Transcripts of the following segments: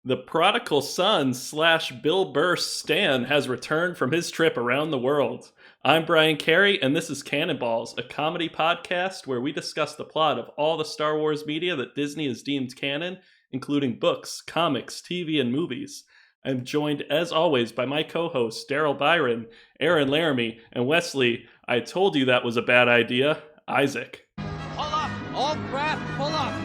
The prodigal son / Bill Burr Stan has returned from his trip around the world. I'm Brian Carey, and this is Canon Balls, a comedy podcast where we discuss the plot of all the Star Wars media that Disney has deemed canon, including books, comics, TV, and movies. I'm joined, as always, by my co-hosts Daryl Biron, Aaron Laramie, and Wesley, I told you that was a bad idea, Isaac. Pull up! All craft, pull up!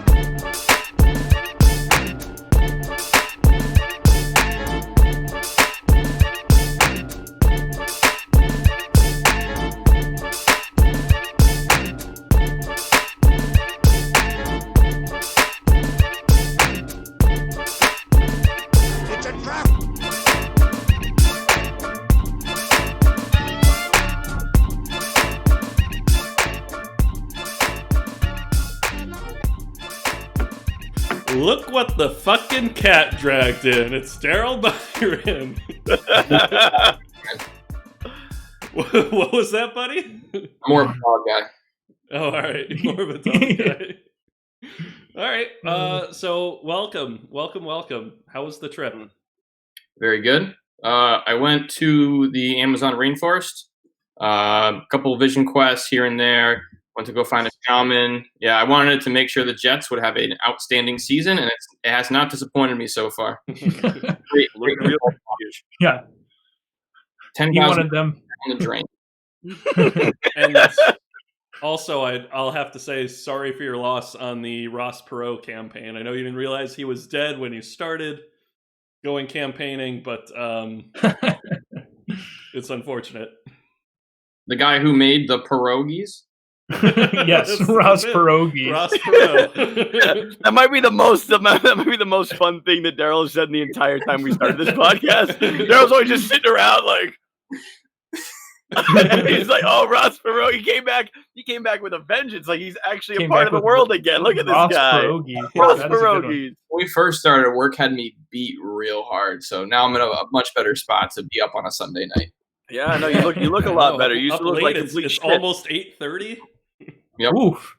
It's a trap! Look what the fucking cat dragged in. It's Daryl Biron. What was that, buddy? More of a dog guy. Oh, all right. More of a dog guy. All right. So welcome. How was the trip? Very good. I went to the Amazon rainforest. A couple of vision quests here and there. Went to go find a shaman. Yeah, I wanted to make sure the Jets would have an outstanding season, and it has not disappointed me so far. Great. Yeah. 10,000 You wanted them. on the drain. And also, I'll have to say sorry for your loss on the Ross Perot campaign. I know you didn't realize he was dead when you started going campaigning, but it's unfortunate. The guy who made the pierogies. Yes, Ross Pierogi. Ross Perot. That might be the most fun thing that Daryl has said in the entire time we started this podcast. Daryl's always just sitting around like he's like, "Oh, Ross Perot, he came back with a vengeance. Like he's actually a part of the world again. Look at this Ross guy, Pierogi. Ross That is a good one. Pierogi." When we first started, work had me beat real hard, so now I'm in a much better spot to be up on a Sunday night. Yeah, no, you look a lot better. You used Up to look late, like complete it's shit. almost 8:30. Yep. Oof.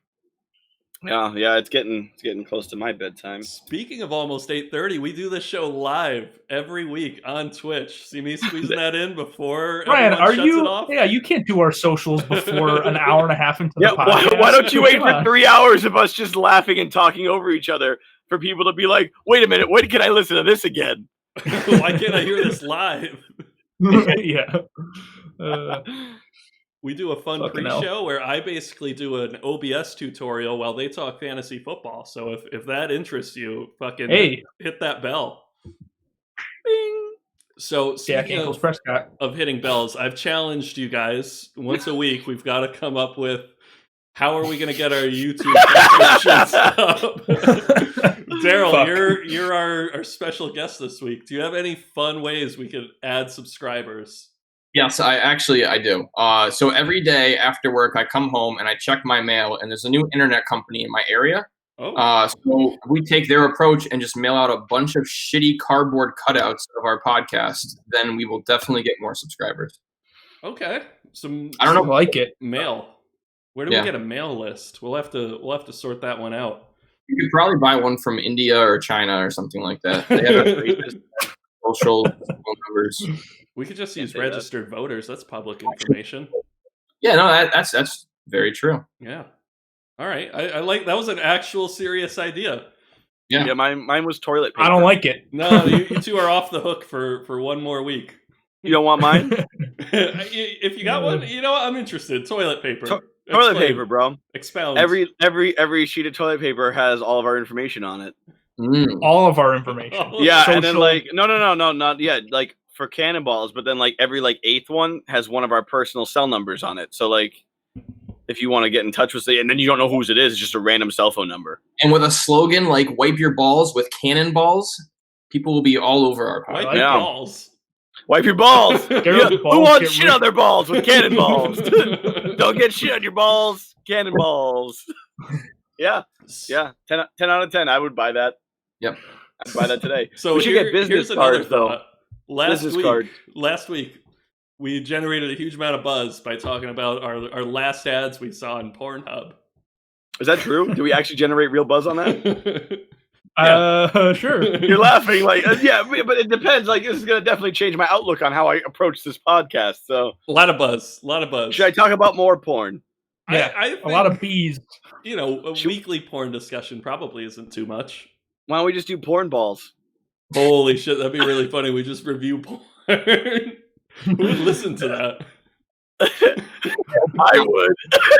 Yeah, it's getting close to my bedtime. Speaking of almost 8:30, we do this show live every week on Twitch. See me squeezing that in before Ryan, everyone are shuts you? it off? Yeah, you can't do our socials before an hour and a half into the Yeah, podcast. why don't you wait Come for on. 3 hours of us just laughing and talking over each other for people to be like, "Wait a minute, when can I listen to this again?" Why can't I hear this live? Yeah. We do a fun Fucking pre-show hell. where I basically do an OBS tutorial while they talk fantasy football. So if that interests you, fucking Hey. hit that bell. Bing. So Jack speaking Ankles Prescott. of hitting bells, I've challenged you guys once a week. We've got to come up with how are we going to get our YouTube subscriptions up. Daryl, Fuck. you're our special guest this week. Do you have any fun ways we could add subscribers? Yes, I do. So every day after work, I come home and I check my mail, and there's a new internet company in my area. Oh, So we take their approach and just mail out a bunch of shitty cardboard cutouts of our podcast. Then we will definitely get more subscribers. okay. I don't I know. like it. Mail. Where do Yeah. we get a mail list? We'll have to sort that one out. You could probably buy one from India or China or something like that. They have a social phone numbers. We could just use say that. registered voters. That's public information. Yeah, no, that's very true. Yeah. All right. I like that was an actual serious idea. Yeah. Yeah, mine was toilet paper. I don't like it. No, you two are off the hook for one more week. You don't want mine? If you got one, you know what? I'm interested. Toilet paper. Toilet Explain. paper, bro. Expound. Every sheet of toilet paper has all of our information on it. Mm. All of our information. Oh, Yeah, and then Social- like no, not yet. Like for Canon Balls, but then like every like eighth one has one of our personal cell numbers on it. So like if you want to get in touch with it, and then you don't know whose it is, it's just a random cell phone number. And with a slogan like "Wipe your balls with Canon Balls," people will be all over our Wipe podcast. your Yeah. balls. Wipe your balls. Daryl's Who balls wants get shit ripped. on their balls with Canon Balls? Don't get shit on your balls. Canon Balls. Yeah. 10 out of 10. I would buy that. Yep. I'd buy that today. So We should get business here's another cards, though. thought. Last Business week, card. we generated a huge amount of buzz by talking about our last ads we saw on Pornhub. Is that true? Do we actually generate real buzz on that? Sure. You're laughing like, yeah, but it depends. Like, this is going to definitely change my outlook on how I approach this podcast. So, A lot of buzz. should I talk about more porn? Yeah, I a lot of bees. You know, a weekly porn discussion probably isn't too much. Why don't we just do porn balls? Holy shit, that'd be really funny. We just review porn. Who would listen to that? I would.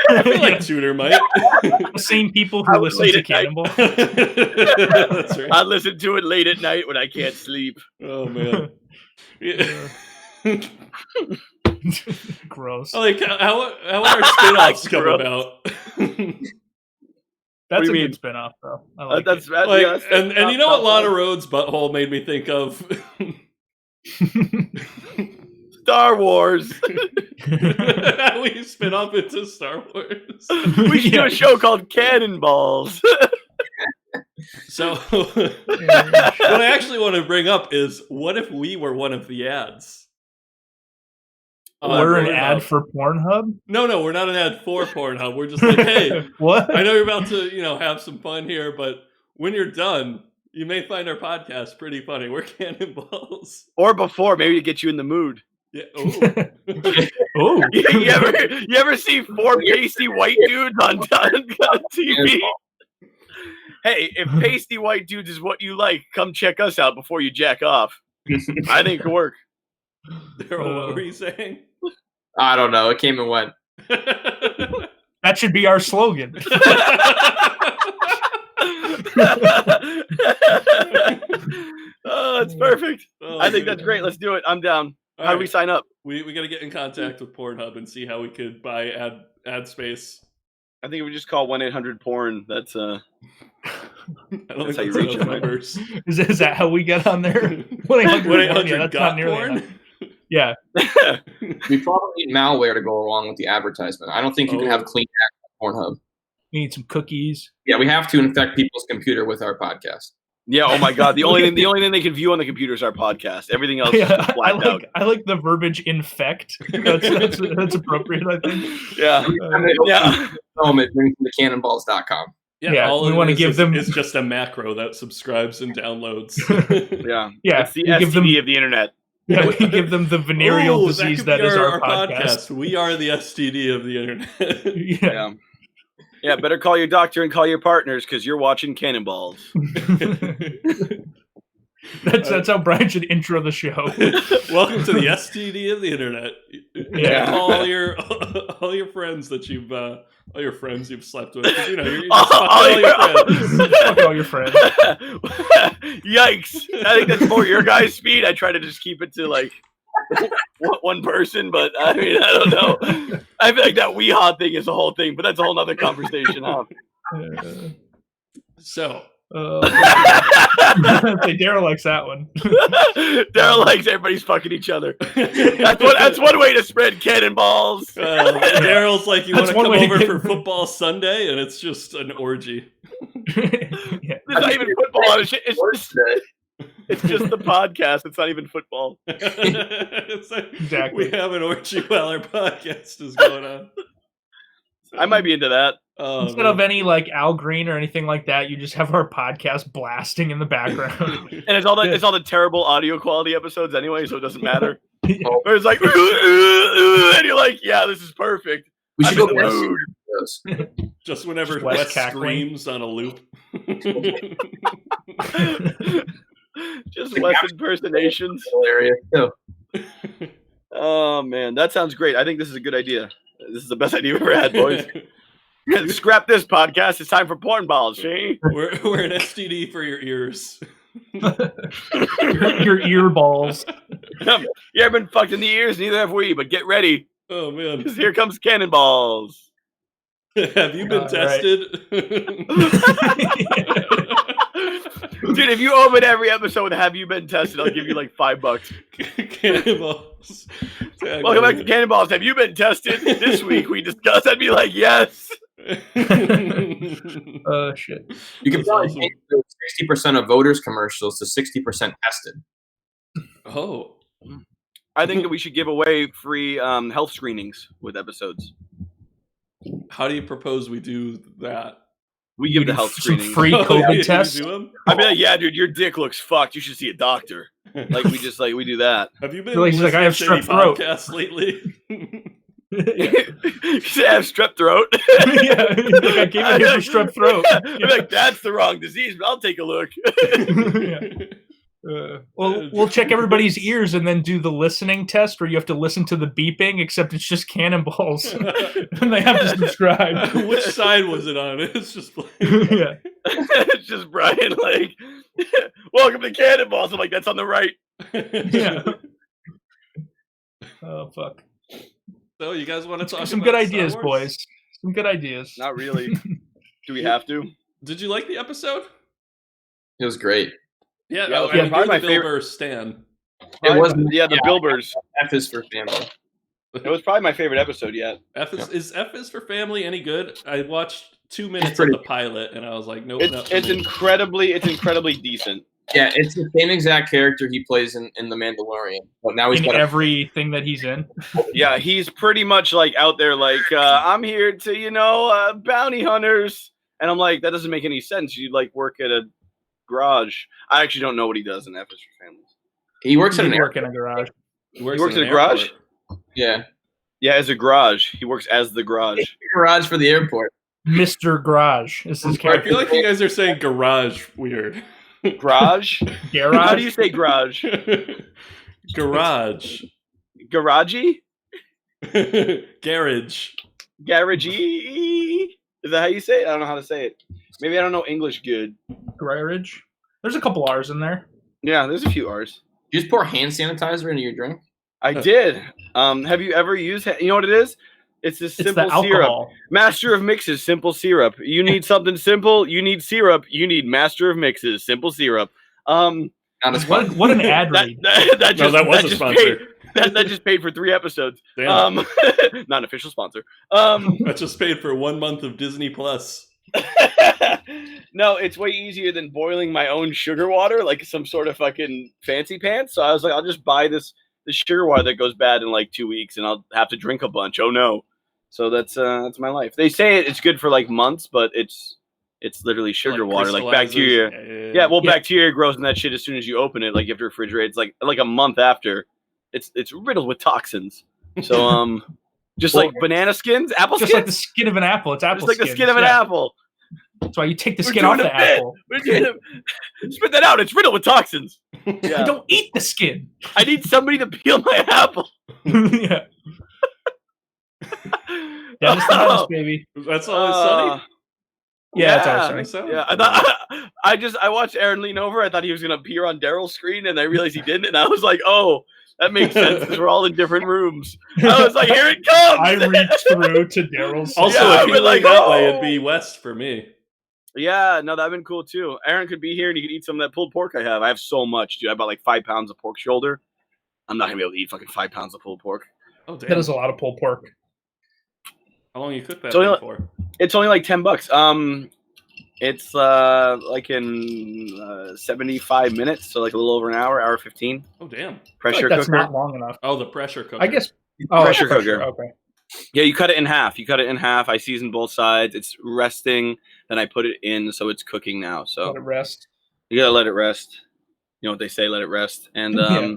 I feel like Tudor might. The same people who listen to Cannonball. That's right. I listen to it late at night when I can't sleep. Oh man. Yeah. Gross. Like how our spin-offs come Gross. about. That's do a you good mean? spin-off, though. I like That's it. Like, yeah, and you know what Lana Rhodes' butthole made me think of? Star Wars. We spin off into Star Wars. We should do a show called Canon Balls. So what I actually want to bring up is, what if we were one of the ads? We're an Pornhub. ad for Pornhub? No, we're not an ad for Pornhub. We're just like, hey, What? I know you're about to, have some fun here, but when you're done, you may find our podcast pretty funny. We're Canon Balls. Or before, maybe to get you in the mood. Yeah. Ooh. Oh. You ever see four pasty white dudes on TV? Hey, if pasty white dudes is what you like, come check us out before you jack off. I think it could work. Daryl, what were you saying? I don't know. It came and went. That should be our slogan. Oh, it's perfect. Oh, I think man. that's great. Let's do it. I'm down. All How do we right. sign up? We got to get in contact with Pornhub and see how we could buy ad space. I think we just call 1-800-PORN. That's I don't That's think how you that's reach enough them, right? numbers. Is that how we get on there? 1-800-PORN, yeah, that's not nearly enough. Yeah. We probably need malware to go along with the advertisement. I don't think you can have clean access to Pornhub. We need some cookies. Yeah, we have to infect people's computer with our podcast. yeah. Oh my god. The only thing they can view on the computer is our podcast. Everything else is Yeah, just blacked out. I like the verbiage infect. That's appropriate, I think. Yeah. Yeah. Film it brings them to cannonballs.com. Yeah, all we it wanna is give is- them- It's just a macro that subscribes and downloads. Yeah. Yeah, It's the we give STD them- of the internet. Yeah, we give them the venereal Ooh, disease could that be is our podcast. We are the STD of the internet. Yeah. Yeah. Yeah. Better call your doctor and call your partners because you're watching Cannonballs. That's how Brian should intro the show. Welcome to the STD of the internet. Yeah. Call all your friends that you've all your friends you've slept with. 'Cause, you're just fucking all your friends. Fuck all your friends. Yikes! I think that's more your guys' speed. I try to just keep it to like one person, but I mean, I don't know. I feel like that wee hot thing is a whole thing, but that's a whole nother conversation, huh? So Say Daryl likes that one. Daryl likes everybody's fucking each other. That's one way to spread cannonballs. Daryl's like, you want That's to one come way to over get- for football Sunday, and it's just an orgy. Yeah. It's not even football. It's just the podcast. It's not even football. It's like, Exactly. we have an orgy while our podcast is going on. I might be into that. Oh, Instead man. of any like Al Green or anything like that, you just have our podcast blasting in the background. And it's all the terrible audio quality episodes anyway, so it doesn't matter. Yeah. Where it's like, and you're like, yeah, this is perfect. We should I'm go in the Wes mood. those. Just whenever Just Wes Wes cackling. screams on a loop. Just less impersonations. Hilarious too. Oh man, that sounds great. I think this is a good idea. This is the best idea we've ever had, boys. Scrap this podcast. It's time for porn balls, see? we're an STD for your ears. your ear balls. You ever been fucked in the ears? Neither have we, but get ready. Oh man, Because here comes cannonballs. have you been Right. tested? Dude, if you open every episode with "Have you been tested?" I'll give you like $5. Cannonballs. Welcome back to Cannonballs. Have you been tested? This week we discussed. I'd be like, yes. Shit. You can That's probably awesome. change those 60% of voters commercials to 60% tested. Oh, I think that we should give away free health screenings with episodes. how do you propose we do that? We give the health some screening. free Oh, COVID yeah, test. you do 'em? I'd be like, yeah, dude, your dick looks fucked. You should see a doctor. Like we do that. Have you been Like, he's like, I listening have to strep any throat. podcasts lately? You should have strep throat. Yeah, like, I gave it for strep throat. I'd be like, that's the wrong disease, but I'll take a look. We'll check everybody's ears and then do the listening test where you have to listen to the beeping, except it's just cannonballs. And they have to subscribe. Which side was it on? It's just like, Yeah. It's just Brian like, welcome to Canon Balls. I'm like, that's on the right. Yeah. Oh, fuck. So you guys want to talk Some about good Star ideas, Wars? boys. Some good ideas. Not really. Do we have to? Did you like the episode? It was great. Yeah, Yeah, oh, yeah, and probably you're my the Bill favorite- Burr stan. It was The Bilbers. F is for family. It was probably my favorite episode yet. Is F is for Family any good? I watched 2 minutes of pretty the pilot and I was like, nope. not for It's me. incredibly decent. Yeah, it's the same exact character he plays in The Mandalorian, but now he's In got everything that he's in. Yeah, he's pretty much like out there like, I'm here to, bounty hunters. And I'm like, that doesn't make any sense. You like work at a garage. I actually don't know what he does in F is for Families. he works at He an work airport. in a garage. He works works in in an a garage? airport. Yeah, Yeah, as a garage. He works as the garage. garage for the airport. Mr. Garage is his I character. feel like you guys are saying garage weird. Garage? Garage. How do you say garage? Garage. Garagey? Garage. Garagey? Is that how you say it? I don't know how to say it. Maybe I don't know English good. Garage. There's a couple R's in there. Yeah, there's a few R's. You just pour hand sanitizer into your drink. I did. Have you ever used? You know what it is? It's this It's simple the syrup. alcohol. Master of Mixes, simple syrup. You need something simple. You need syrup. You need Master of Mixes, simple syrup. Not as What, fun. what an ad read. That No, that was a just sponsor. paid, that just paid for 3 episodes. Damn. Not an official sponsor. I just paid for 1 month of Disney Plus. No, it's way easier than boiling my own sugar water like some sort of fucking fancy pants. So I was like, I'll just buy this sugar water that goes bad in like 2 weeks, and I'll have to drink a bunch. Oh no! So that's my life. They say it's good for like months, but it's literally sugar water, like bacteria. crystallizes. Yeah, well, Yeah. bacteria grows in that shit as soon as you open it. Like you have to refrigerate. It's like a month after. It's riddled with toxins. So just Well, like banana skins, apple Just skins, like the skin of an apple. It's apple just like the skins, skin of an yeah. apple. That's why you take the We're skin doing off the a bit. apple. We're doing a- Spit that out. It's riddled with toxins. You Yeah. don't eat the skin. I need somebody to peel my apple. Yeah. Dennis the Oh. Menace, baby. That's always sunny. Yeah, it's yeah. always Sounds Yeah, I good. thought I watched Aaron lean over. I thought he was gonna appear on Daryl's screen, and I realized he didn't. And I was like, "Oh, that makes sense because we're all in different rooms." I was like, "Here it comes!" I reached through to Daryl's. Also, Yeah, if I've you been lean like, that way, "Oh." it'd be west for me. Yeah, no, that'd been cool too. Aaron could be here, and he could eat some of that pulled pork I have. I have so much, dude. I bought like 5 pounds of pork shoulder. I'm not gonna be able to eat fucking 5 pounds of pulled pork. Oh damn! That is a lot of pulled pork. How long you cook that So, thing you know- for? It's only like $10. It's like in 75 minutes, so like a little over an hour 15. Oh damn! I feel Pressure like that's cooker. not long enough. Oh, the pressure cooker. I guess. Pressure it's a cooker. Okay. Yeah, you cut it in half. I season both sides. It's resting. Then I put it in, so it's cooking now. So Let it rest. you gotta let it rest. You know what they say, let it rest. And Yeah.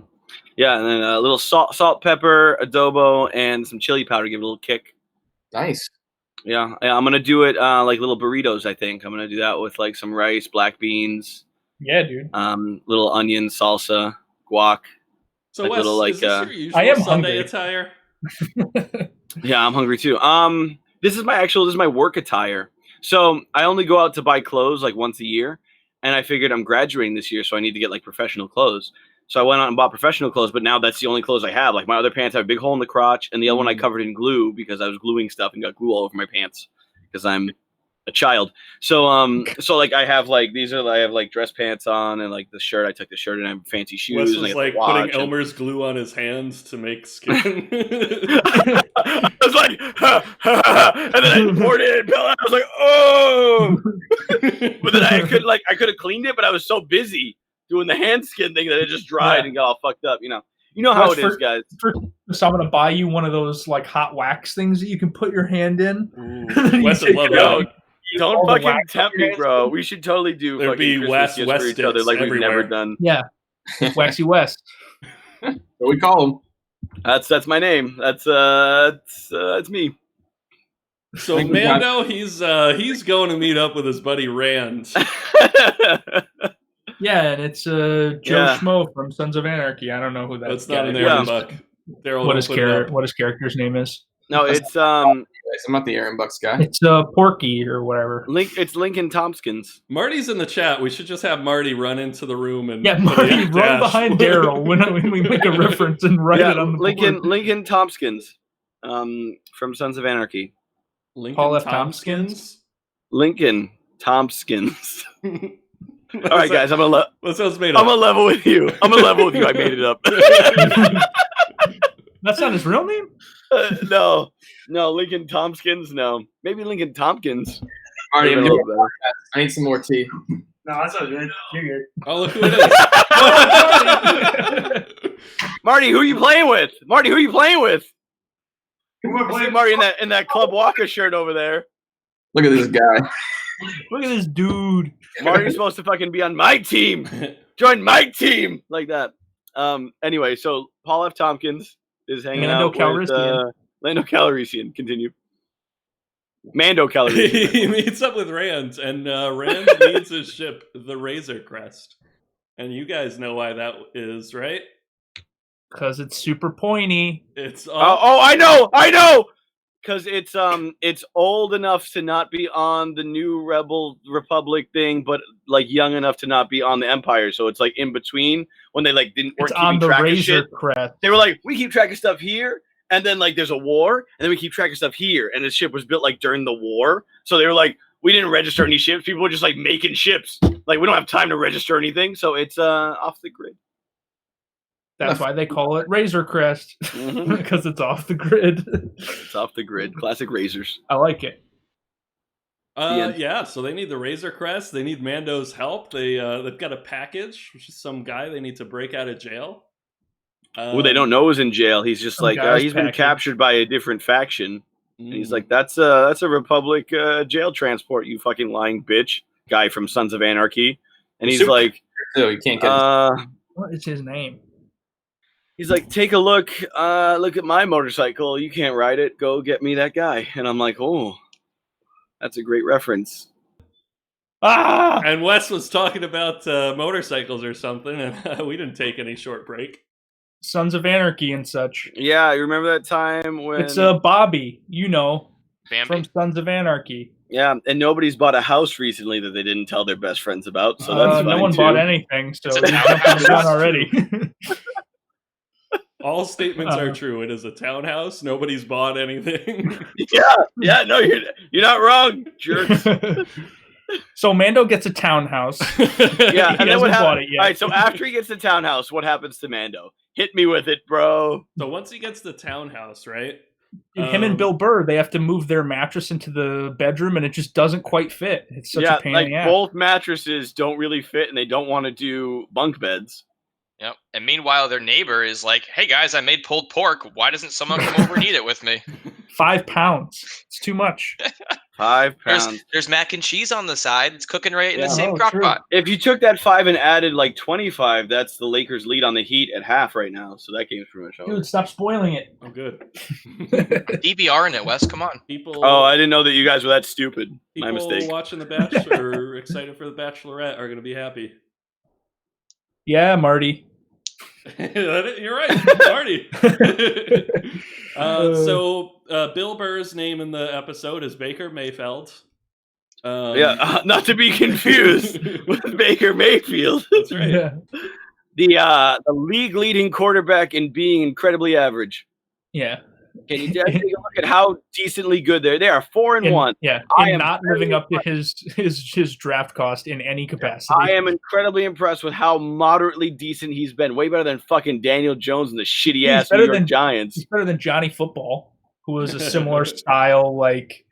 yeah, and then a little salt, pepper, adobo, and some chili powder to give it a little kick. Nice. Yeah, I'm gonna do it like little burritos. I think I'm gonna do that with like some rice, black beans, Yeah, dude. little onion, salsa, guac. So, like Wes, little, like, is this your usual I am Sunday hungry. attire? Yeah, I'm hungry too. This is my work attire. So I only go out to buy clothes like once a year, and I figured I'm graduating this year, so I need to get like professional clothes. So I went out and bought professional clothes, but now that's the only clothes I have. Like my other pants have a big hole in the crotch, and the other one I covered in glue because I was gluing stuff and got glue all over my pants because I'm a child. So so like I have like I have like dress pants on and like the shirt. I took the shirt and I have fancy shoes. Wes and I was got like the watch putting and- Elmer's glue on his hands to make skin. I was like, and then I poured it in. I was like, oh. But then I could have cleaned it, but I was so busy doing the hand skin thing that it just dried and got all fucked up. You know how Wes, it is, guys. So I'm gonna buy you one of those like hot wax things that you can put your hand in. Ooh, Wes would love Yo, that. Don't all the fucking wax tempt on your me, bro. We should totally do There'd fucking be Christmas gifts for each other West like we've never everywhere. done. Yeah, Waxy West. What we call them. That's my name. That's me. So Thank you, Mando, he's going to meet up with his buddy Rand. Yeah, and it's Joe Yeah. Schmo from Sons of Anarchy. I don't know who that That's guy not an is. Aaron Buck. Daryl, What don't his put it up. what his character's name is? No, it's I'm not the Aaron Bucks guy. It's Porky or whatever. It's Lincoln Tompkins. Marty's in the chat. We should just have Marty run into the room and Yeah, put Marty, a run dash. behind Daryl when we make a reference and write Yeah, it on the board. Lincoln Tompkins, from Sons of Anarchy. Lincoln Paul F. Tompkins. Lincoln Tompkins. All right, guys, I'm gonna That sounds made up. level with you. I made it up. That's not his real name? No, Lincoln Tompkins. No, maybe Lincoln Tompkins. Marty, I'm Maybe a doing little better. I need some more tea. No, that's not good. You're good. Oh, look who it is. Marty, who are you playing with? I see Marty in that Club Walker shirt over there. Look at this guy. Look at this dude. Marty's supposed to fucking be on my team. Join my team, like that. Anyway, so Paul F. Tompkins is hanging Mando out with Calrissian. Lando Calrissian. Continue. Mando Calrissian. He meets up with Rand, and Rand needs his ship, the Razor Crest. And you guys know why that is, right? Because it's super pointy. It's I know. Because it's old enough to not be on the new Rebel Republic thing, but like young enough to not be on the Empire. So it's like in between when they like weren't It's on keeping the track of Razor shit. Crest. They were like, we keep track of stuff here, and then like there's a war, and then we keep track of stuff here, and the ship was built like during the war. So they were like, we didn't register any ships. People were just like making ships. Like we don't have time to register anything, so it's off the grid. That's why they call it Razor Crest. Mhm. Because it's off the grid. It's off the grid. Classic razors. I like it. yeah, so they need the Razor Crest. They need Mando's help. They've got a package, which is some guy they need to break out of jail. Who they don't know is in jail. He's just Some like guy's he's been package. captured by a different faction. And he's like, that's a Republic jail transport, you fucking lying bitch. Guy from Sons of Anarchy. And he's Super- like, So you can't get. What is his name? he's like, take a look. Look at my motorcycle. You can't ride it. Go get me that guy. And I'm like, oh, that's a great reference. Ah! And Wes was talking about motorcycles or something, and we didn't take any short break. Sons of Anarchy and such. Yeah, you remember that time when? It's Bobby, from Bambi. Sons of Anarchy. Yeah, and nobody's bought a house recently that they didn't tell their best friends about. So that's no fine, one too. bought anything, so It's a we jumped on the gun already. All statements are true. It is a townhouse. Nobody's bought anything. Yeah, no, you're not wrong, jerks. So Mando gets a townhouse. Yeah, He and then what hasn't bought happens? it yet. All right, so after he gets the townhouse, what happens to Mando? Hit me with it, bro. So once he gets the townhouse, right? Him and Bill Burr, they have to move their mattress into the bedroom, and it just doesn't quite fit. It's such a pain like in the ass. both mattresses don't really fit, and they don't want to do bunk beds. Yep. And meanwhile, their neighbor is like, "Hey guys, I made pulled pork. Why doesn't someone come over and eat it with me?" 5 pounds. It's too much. 5 pounds. There's mac and cheese on the side. It's cooking right in the Yeah. same Oh, crock true. pot. If you took that 5 and added like 25, that's the Lakers' lead on the Heat at half right now. So that game's pretty much over. Dude, stop spoiling it. Oh, good. DVR in it, Wes. Come on. People. Oh, I didn't know that you guys were that stupid. My people mistake. watching The Bachelor or excited for The Bachelorette are going to be happy. Yeah, Marty. You're right, Marty. So Bill Burr's name in the episode is Baker Mayfield. Not to be confused with Baker Mayfield, That's right. Yeah. the league leading quarterback in being incredibly average. Yeah. Can you take a look at how decently good they are? 4-1. Yeah. I And am not very living up to his draft cost in any capacity. I am incredibly impressed with how moderately decent he's been. Way better than fucking Daniel Jones and the shitty ass New better York than- Giants. He's better than Johnny Football, who was a similar style, like,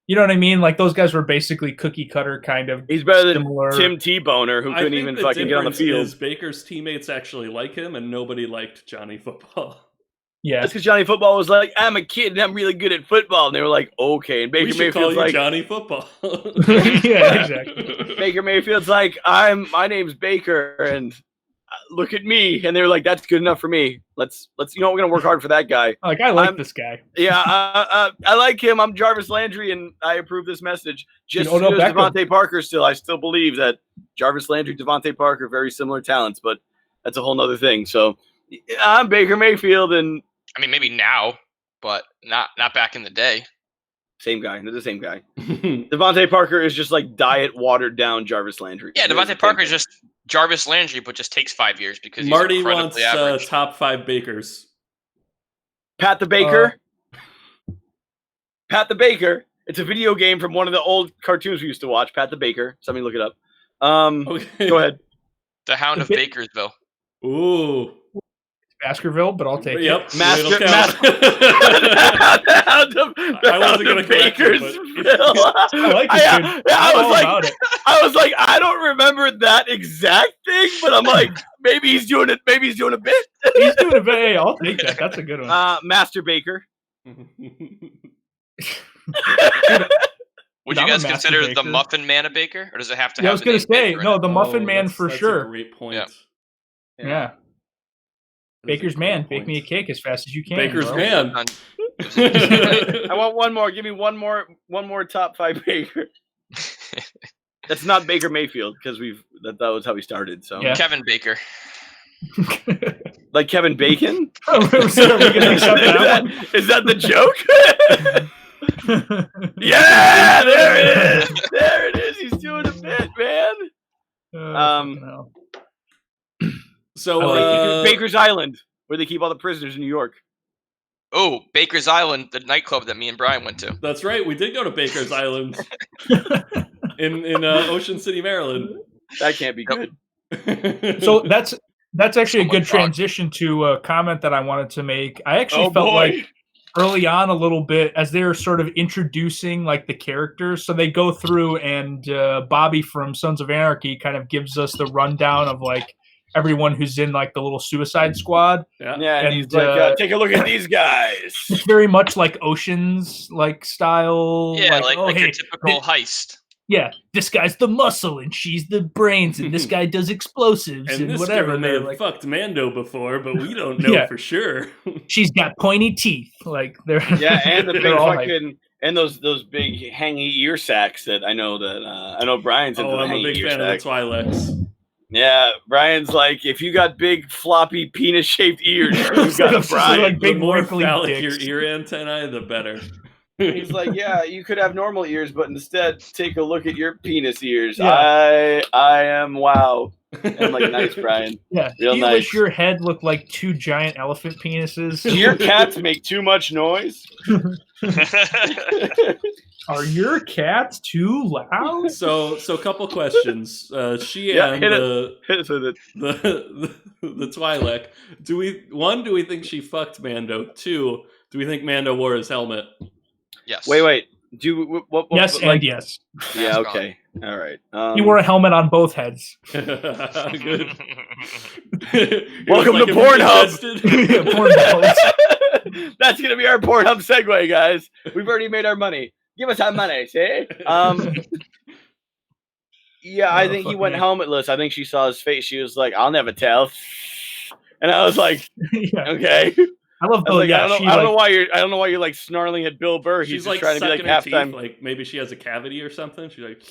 you know what I mean? Like, those guys were basically cookie cutter kind of. He's better than similar. Tim Teboner, who I couldn't think even the fucking get on the difference field. is Baker's teammates actually like him, and nobody liked Johnny Football. Yeah. That's because Johnny Football was like, I'm a kid and I'm really good at football. And they were like, okay. And We Baker should call Mayfield's you like, Johnny Football. Yeah, exactly. Baker Mayfield's like, my name's Baker and look at me. And they were like, that's good enough for me. Let's we're going to work hard for that guy. Like, I like this guy. Yeah, I like him. I'm Jarvis Landry, and I approve this message. Just as Odell good as Beckham. Devontae Parker still, I still believe that Jarvis Landry, Devontae Parker, very similar talents, but that's a whole nother thing. So I'm Baker Mayfield, and I mean, maybe now, but not back in the day. same guy. They're the same guy. Devontae Parker is just like diet watered down Jarvis Landry. Yeah, They're the Devontae same Parker is thing. just Jarvis Landry, but just takes 5 years because Marty he's wants incredibly average. top 5 bakers. Pat the Baker. Pat the Baker. It's a video game from one of the old cartoons we used to watch. Pat the Baker. Somebody look it up. Okay. Go ahead. The Hound of Bakersville. Ooh. Baskerville, but I'll take Yep. it. Master- It'll count. I wasn't gonna correct you, but- I like it, dude. I was all like, about it. I was like, I don't remember that exact thing, but I'm like, maybe he's doing it. Maybe he's doing a bit. He's doing a bit. Hey, I'll take that. That's a good one. Master Baker. Would Dude, you I'm a guys master consider the baker. Muffin Man a baker, or does it have to Yeah, I have was the gonna name say, Baker in no, it? the Muffin Man for that's sure. a great point. Yeah. Yeah. Baker's Man, bake me a cake as fast as you can. Baker's bro. Man. I want one more. Give me one more top 5 Baker. That's not Baker Mayfield because that was how we started. So Yeah. Kevin Baker. like Kevin Bacon. So are we gonna accept that one? Is that the joke? Yeah, there it is. There it is. He's doing a bit, man. Fucking hell. So, I like Baker's Island, where they keep all the prisoners in New York. Oh, Baker's Island, the nightclub that me and Brian went to. that's right. We did go to Baker's Island in Ocean City, Maryland. That can't be good. So that's actually a Oh my good God. transition to a comment that I wanted to make. I actually felt like early on a little bit as they were sort of introducing like the characters. So they go through and Bobby from Sons of Anarchy kind of gives us the rundown of like everyone who's in like the little Suicide Squad. Yeah. Yeah, and And, he's like, take a look at these guys. It's very much like Ocean's like style. Yeah, like oh, your hey, typical heist. yeah, this guy's the muscle and she's the brains, and this guy does explosives And and, this whatever. girl And may they're have like, fucked Mando before, but we don't know Yeah. for sure. she's got pointy teeth. Like they're Yeah, and the big they're all hype. fucking and those big hangy ear sacks that I know Brian's into. Oh, the I'm a hangy big ear fan of the sack. Twi'leks. Yeah, Brian's like, if you got big floppy penis shaped ears, you got a It's just Brian. like The big more wrinkly phallic dicks. your ear antennae, the better. He's like, yeah, you could have normal ears, but instead take a look at your penis ears. Yeah. I am wow. I'm like, nice, Brian. Yeah, Real do you nice. wish your head looked like 2 giant elephant penises? Do your cats make too much noise? Are your cats too loud? So a couple questions. She Yeah, and hit the Hit us with it. the Twi'lek. Do we think she fucked Mando? 2, do we think Mando wore his helmet? Yes. Wait. What Yes, like, and yes. yeah, okay. All right. He wore a helmet on both heads. Good. Welcome to Pornhub. Pornhub. That's gonna be our Pornhub segue, guys. We've already made our money. Give us our money, see? Yeah, I think he fuck went me. helmetless. I think she saw his face. She was like, "I'll never tell," and I was like, Yeah. "Okay." I love I the was like, yeah. I don't she, know. I don't like, know why you're like snarling at Bill Burr. He's She's just like trying to be like sucking her halftime. teeth, like maybe she has a cavity or something. She's like,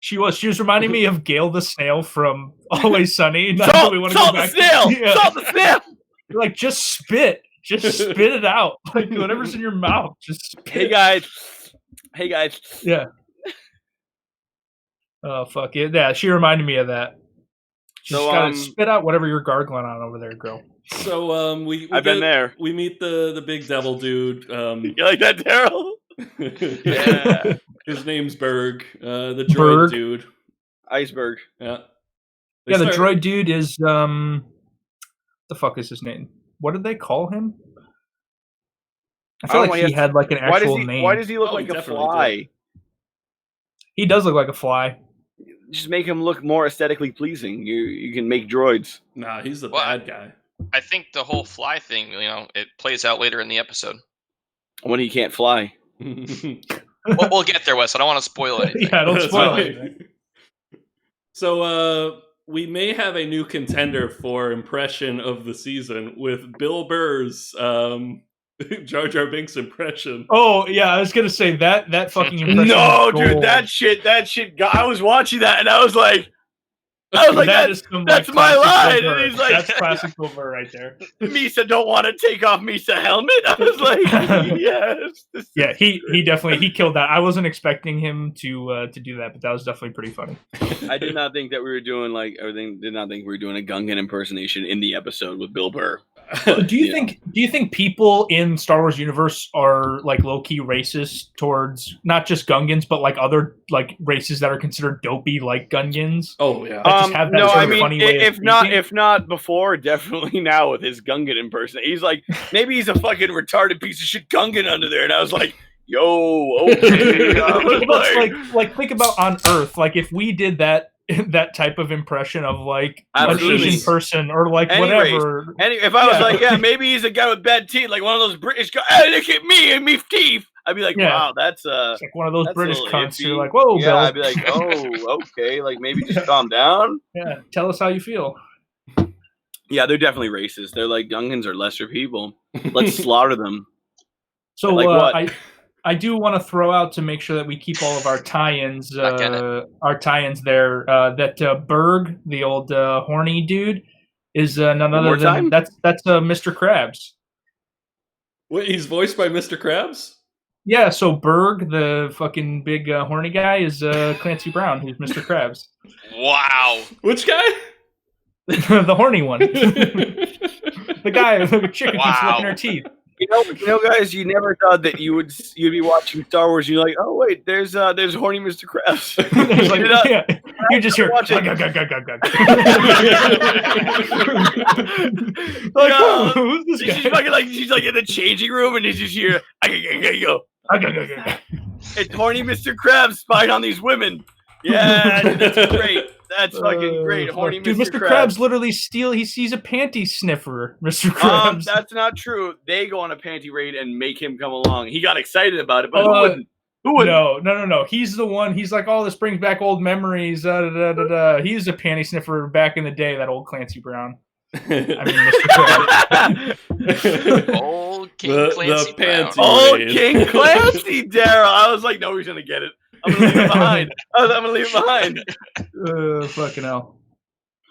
she was reminding me of Gail the snail from Always Sunny. Not that we wanna go Salt the back- snail. Yeah. Salt the snail. You're like, just spit it out. Like whatever's in your mouth, just spit. Hey guys. Hey guys. Yeah. Oh fuck it. Yeah, she reminded me of that. Just So, gotta spit out whatever you're gargling on over there, girl. so we I've been there. We meet the big devil dude. You like that, Daryl? Yeah. His name's Berg. The droid Berg. dude. Iceberg. Yeah. Yeah, the start- droid dude is the fuck is his name? What did they call him? I feel don't know like why he he has- had like an actual name. Why does he look Oh, he like a definitely fly? He does look like a fly. Just make him look more aesthetically pleasing. You can make droids. Nah, he's the What? bad guy. I think the whole fly thing, it plays out later in the episode. When he can't fly. We'll get there, Wes. I don't want to spoil anything. Yeah, don't spoil anything. So we may have a new contender for impression of the season with Bill Burr's Jar Jar Binks impression. Oh yeah, I was gonna say that fucking impression. No, is dude, gold. that shit. I was watching that and I was like, that's my line. Bill Burr. And he's like, that's classic Bill Burr right there. Misa don't want to take off Misa helmet. I was like, yes. Yeah, he definitely killed that. I wasn't expecting him to do that, but that was definitely pretty funny. I did not think that we were doing a Gungan impersonation in the episode with Bill Burr. Do you think people in Star Wars universe are like low key racist towards not just Gungans but like other like races that are considered dopey like Gungans? Oh yeah. That just have that sort of funny way of if not before, definitely now with his Gungan impersonation. He's like, maybe he's a fucking retarded piece of shit Gungan under there, and I was like, yo, okay. That's like think about on Earth, like if we did that type of impression of like Absolutely. an Asian person or like Any whatever. If I was like, yeah, maybe he's a guy with bad teeth, like one of those British guys. Hey, look at me and me teeth. I'd be like, wow, that's it's like one of those that's British a little cunts. iffy. You're like, whoa, yeah, Bill. I'd be like, oh, okay, like maybe just calm down. Yeah, tell us how you feel. Yeah, they're definitely racist. They're like, Gungans are lesser people. Let's slaughter them. So Like what? I do want to throw out to make sure that we keep all of our tie-ins there. That Berg, the old horny dude, is none other than that's Mr. Krabs. Wait, he's voiced by Mr. Krabs? Yeah, so Berg, the fucking big horny guy, is Clancy Brown, who's Mr. Krabs. Wow. Which guy? The horny one. The guy, the chick who keeps licking her teeth. You know, guys, you never thought that you'd be watching Star Wars. And you're like, oh wait, there's horny Mr. Krabs. Like, you just hear. Like, no, who's this guy? she's like in the changing room, and you just hear, it's horny Mr. Krabs spying on these women. Yeah, dude, that's great. That's fucking great. Horny Dude, Mr. Krabs. Krabs literally he's a panty sniffer, Mr. Krabs. That's not true. They go on a panty raid and make him come along. He got excited about it, but who wouldn't? Who wouldn't? No. He's the one. He's like, oh, this brings back old memories. He's a panty sniffer back in the day, that old Clancy Brown. I mean, Mr. Krabs. Old King Clancy Brown. Old King Clancy, Daryl. I was like, no, he's going to get it. I'm going to leave him behind. I'm going to leave him behind. Fucking hell.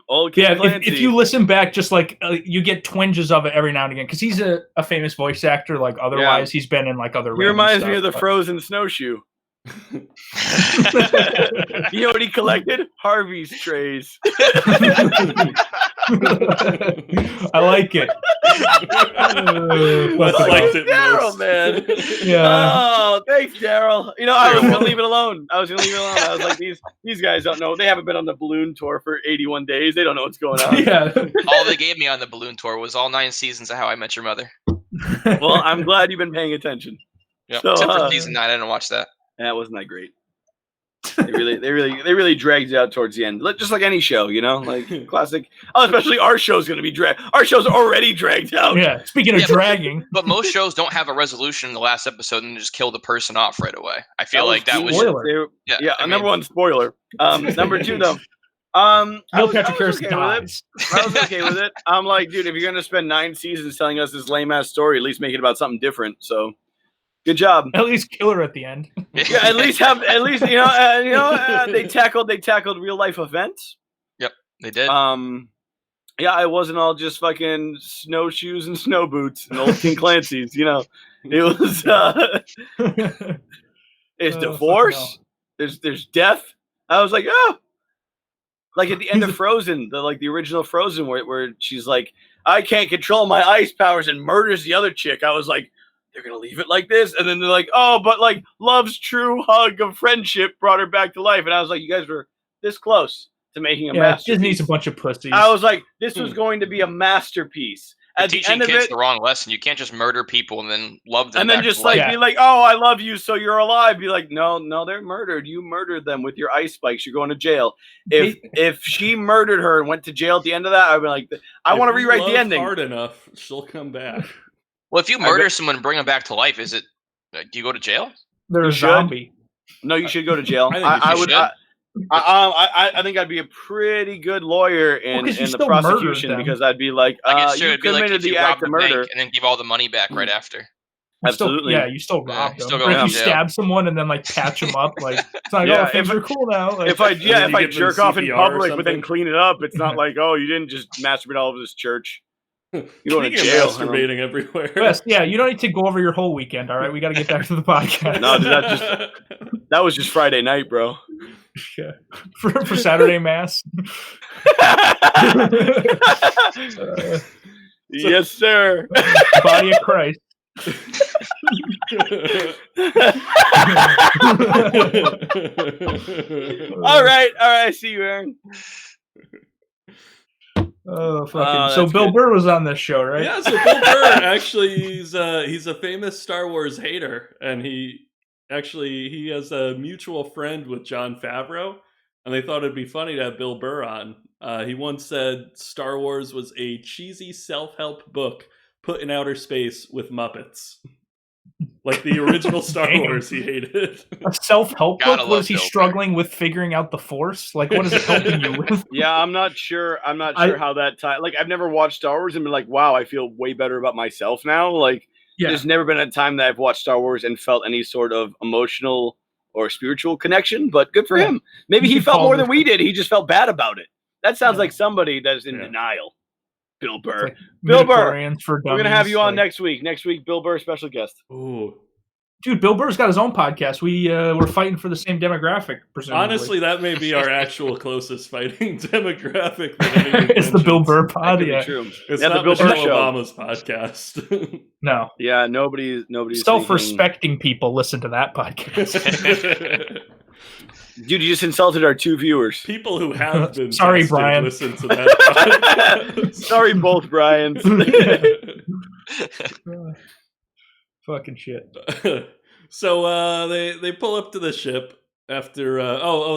Old King Clancy. If you listen back, just like you get twinges of it every now and again, because he's a famous voice actor. Like otherwise, he's been in like other. He reminds me of the Frozen snowshoe. You know what he collected? Harvey's trays. I like it. I liked it Daryl, man. Yeah. Oh, thanks, Daryl. You know, I was gonna leave it alone. I was like, these guys don't know. They haven't been on the balloon tour for 81 days. They don't know what's going on. Yeah. All they gave me on the balloon tour was all 9 seasons of How I Met Your Mother. Well, I'm glad you've been paying attention. Yep. So, Except for season 9, I didn't watch that. That wasn't that great. They really dragged it out towards the end, just like any show, you know, like classic. Oh, especially our show's going to be dragged. Our show's already dragged out. Yeah. Speaking of dragging, but most shows don't have a resolution in the last episode and just kill the person off right away. I feel like that was spoiler. Number one spoiler. Number two though. Neil Patrick Harris dies. I was okay with it. I'm like, dude, if you're going to spend 9 seasons telling us this lame ass story, at least make it about something different. So. Good job. At least kill her at the end. Yeah, at least they tackled real life events. Yep, they did. Yeah, it wasn't all just fucking snowshoes and snow boots and old King Clancy's. You know, it was. There's divorce. There's death. I was like, oh, like at the end of Frozen, the original Frozen, where she's like, I can't control my ice powers and murders the other chick. I was like. They're going to leave it like this? And then they're like, oh, but like love's true hug of friendship brought her back to life. And I was like, you guys were this close to making a masterpiece. Disney's a bunch of pussies. I was like, this was going to be a masterpiece. at the teaching end of kids it, the wrong lesson. You can't just murder people and then love them. and then back just to life. like be like, "Oh, I love you, so you're alive." Be like, "No, they're murdered. You murdered them with your ice spikes. You're going to jail." If she murdered her and went to jail at the end of that, I'd be like, "I want to rewrite the ending." Hard enough, she'll come back. Well, if you murder someone and bring them back to life, do you go to jail? They're a should. zombie. No, you should go to jail. I think I you would. should. I think I'd be a pretty good lawyer in Well, 'cause you the still murdered prosecution them. because I'd be like, I guess you it'd be like committed if you the act robbed of a bank murder. and then give all the money back right after. Absolutely. You still robbed you're them. still Or going if to you jail. stab someone and then like patch them up, like it's like, Yeah, oh, things if- are cool now. Like, If I then you give them jerk off in CPR or public but then something. clean it up, it's not like, oh, you didn't just masturbate all over this church. You going to Speaking of jail? masturbating everywhere. Yes, yeah, you don't need to go over your whole weekend. All right, we got to get back to the podcast. No, dude, that was just Friday night, bro. Yeah. for Saturday mass. Yes, sir. Body of Christ. All right. I see you, Aaron. Oh, fucking! So that's Bill good. Burr was on this show, right? Yeah, so Bill Burr actually he's a famous Star Wars hater, and he has a mutual friend with Jon Favreau, and they thought it'd be funny to have Bill Burr on. He once said Star Wars was a cheesy self-help book put in outer space with Muppets. Like the original Star Wars he hated. A self-help Gotta book? love Was he Bill Burr. struggling with figuring out the Force? Like, what is it helping you with? Yeah, I'm not sure how that tie. Like, I've never watched Star Wars and been like, wow, I feel way better about myself now. Like, Yeah. there's never been a time that I've watched Star Wars and felt any sort of emotional or spiritual connection. But good for Yeah. him. Maybe he You felt follow more than the- we did. He just felt bad about it. That sounds Yeah. like somebody that's in Yeah. denial. Bill Burr. Like Bill Burr. midichlorians for We're gonna have dummies, you on like- next week. Next week, Bill Burr, special guest. Ooh. Dude, Bill Burr's got his own podcast. We're fighting for the same demographic, presumably. Honestly, that may be our actual closest fighting demographic. That anyone it's the Bill mentions. Burr That pod. could be Yeah. true. It's Yeah, the not Bill Burr Michelle show. Obama's podcast. No. Yeah, nobody's Self-respecting people listen to that podcast. Dude, you just insulted our 2 viewers. People who have been Sorry, tested Brian. listen to that podcast. Sorry, both Brians. Fucking shit. So they pull up to the ship after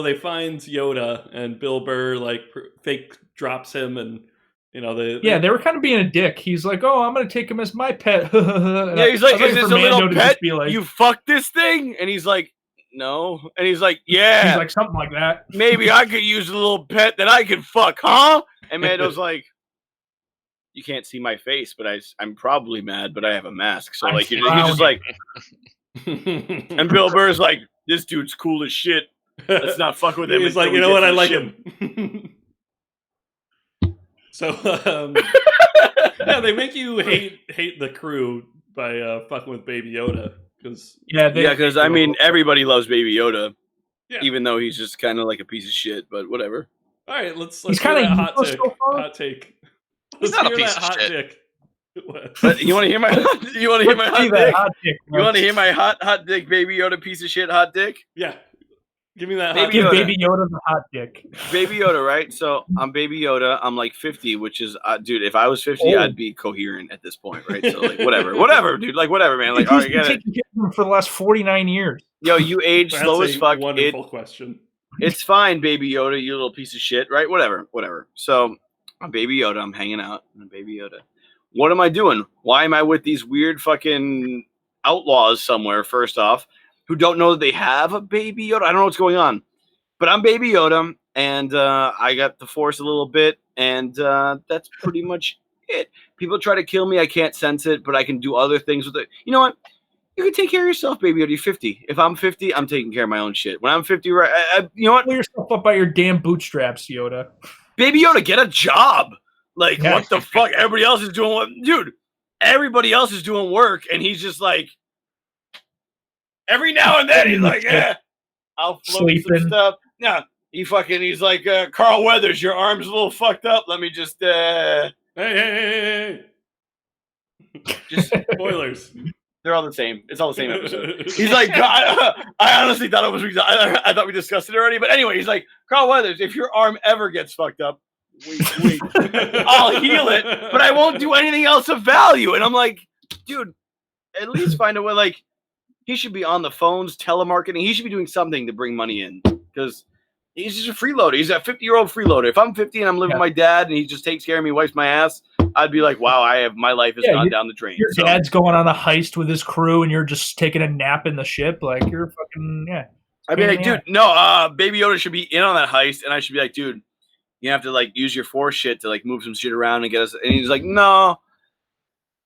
they find Yoda, and Bill Burr like fake drops him, and you know They were kind of being a dick. He's like, "Oh, I'm gonna take him as my pet." And Yeah, he's like, I was "Is this waiting a for little Mando to pet? just be like, You fucked this thing?" And he's like, "No." And he's like, "Yeah, he's like something like that. maybe I could use a little pet that I could fuck, huh?" And Mando's like, "You can't see my face, but I'm probably mad, but I have a mask." So I'm like, he's just like, and Bill Burr's like, "This dude's cool as shit. Let's not fuck with him." He's like, until you we know get what? to I the like ship." him. So yeah, they make you hate the crew by fucking with Baby Yoda because Yeah, because I mean, everybody loves Baby Yoda, Yeah. even though he's just kind of like a piece of shit. But whatever. all right, let's He's hear kinda that hot useless take. so far. Hot take. He's Let's not a hear piece that of hot shit. dick. You want to hear my? You want to hear my Let's see hot that dick? hot dick. You want to hear my hot dick, Baby Yoda, piece of shit, hot dick? Yeah, give me that. Baby hot Give Yoda. dick. Baby Yoda the hot dick. Baby Yoda, right? So I'm Baby Yoda. I'm like 50, which is, dude. If I was 50, Oh. I'd be coherent at this point, right? So like, whatever, dude. Like, whatever, man. Like, all He's right, been get it. taking care of him for the last 49 years. Yo, you age That's slow a as fuck. Wonderful question. It's fine, Baby Yoda. You little piece of shit, right? Whatever. So I'm Baby Yoda. I'm hanging out. I'm Baby Yoda. What am I doing? Why am I with these weird fucking outlaws somewhere? First off, who don't know that they have a Baby Yoda? I don't know what's going on. But I'm Baby Yoda, and I got the Force a little bit, and that's pretty much it. People try to kill me. I can't sense it, but I can do other things with it. You know what? You can take care of yourself, Baby Yoda. You're 50. If I'm 50, I'm taking care of my own shit. When I'm 50, right? You know what? Pull yourself up by your damn bootstraps, Yoda. Baby Yoda, get a job. Like, Yeah. what the fuck? Everybody else is doing what? Dude, everybody else is doing work, and he's just like, every now and then, he's like, I'll float some Sleeping. stuff. Yeah, he's like, Carl Weathers, your arm's a little fucked up. Let me just, Hey. just, Spoilers. they're all the same. It's all the same episode. He's like, I honestly thought it was, I thought we discussed it already. But anyway, he's like, Carl Weathers, if your arm ever gets fucked up, wink. I'll heal it, but I won't do anything else of value. And I'm like, dude, at least find a way. Like, he should be on the phones, telemarketing. He should be doing something to bring money in because he's just a freeloader. He's a 50-year-old freeloader. If I'm 50 and I'm living with my dad and he just takes care of me, wipes my ass, I'd be like, wow, my life has gone down the drain. Your dad's going on a heist with his crew and you're just taking a nap in the ship. Like, you're fucking, I'd be like, dude, no, Baby Yoda should be in on that heist. And I should be like, dude, you have to, like, use your force shit to, like, move some shit around and get us. And he's like, no,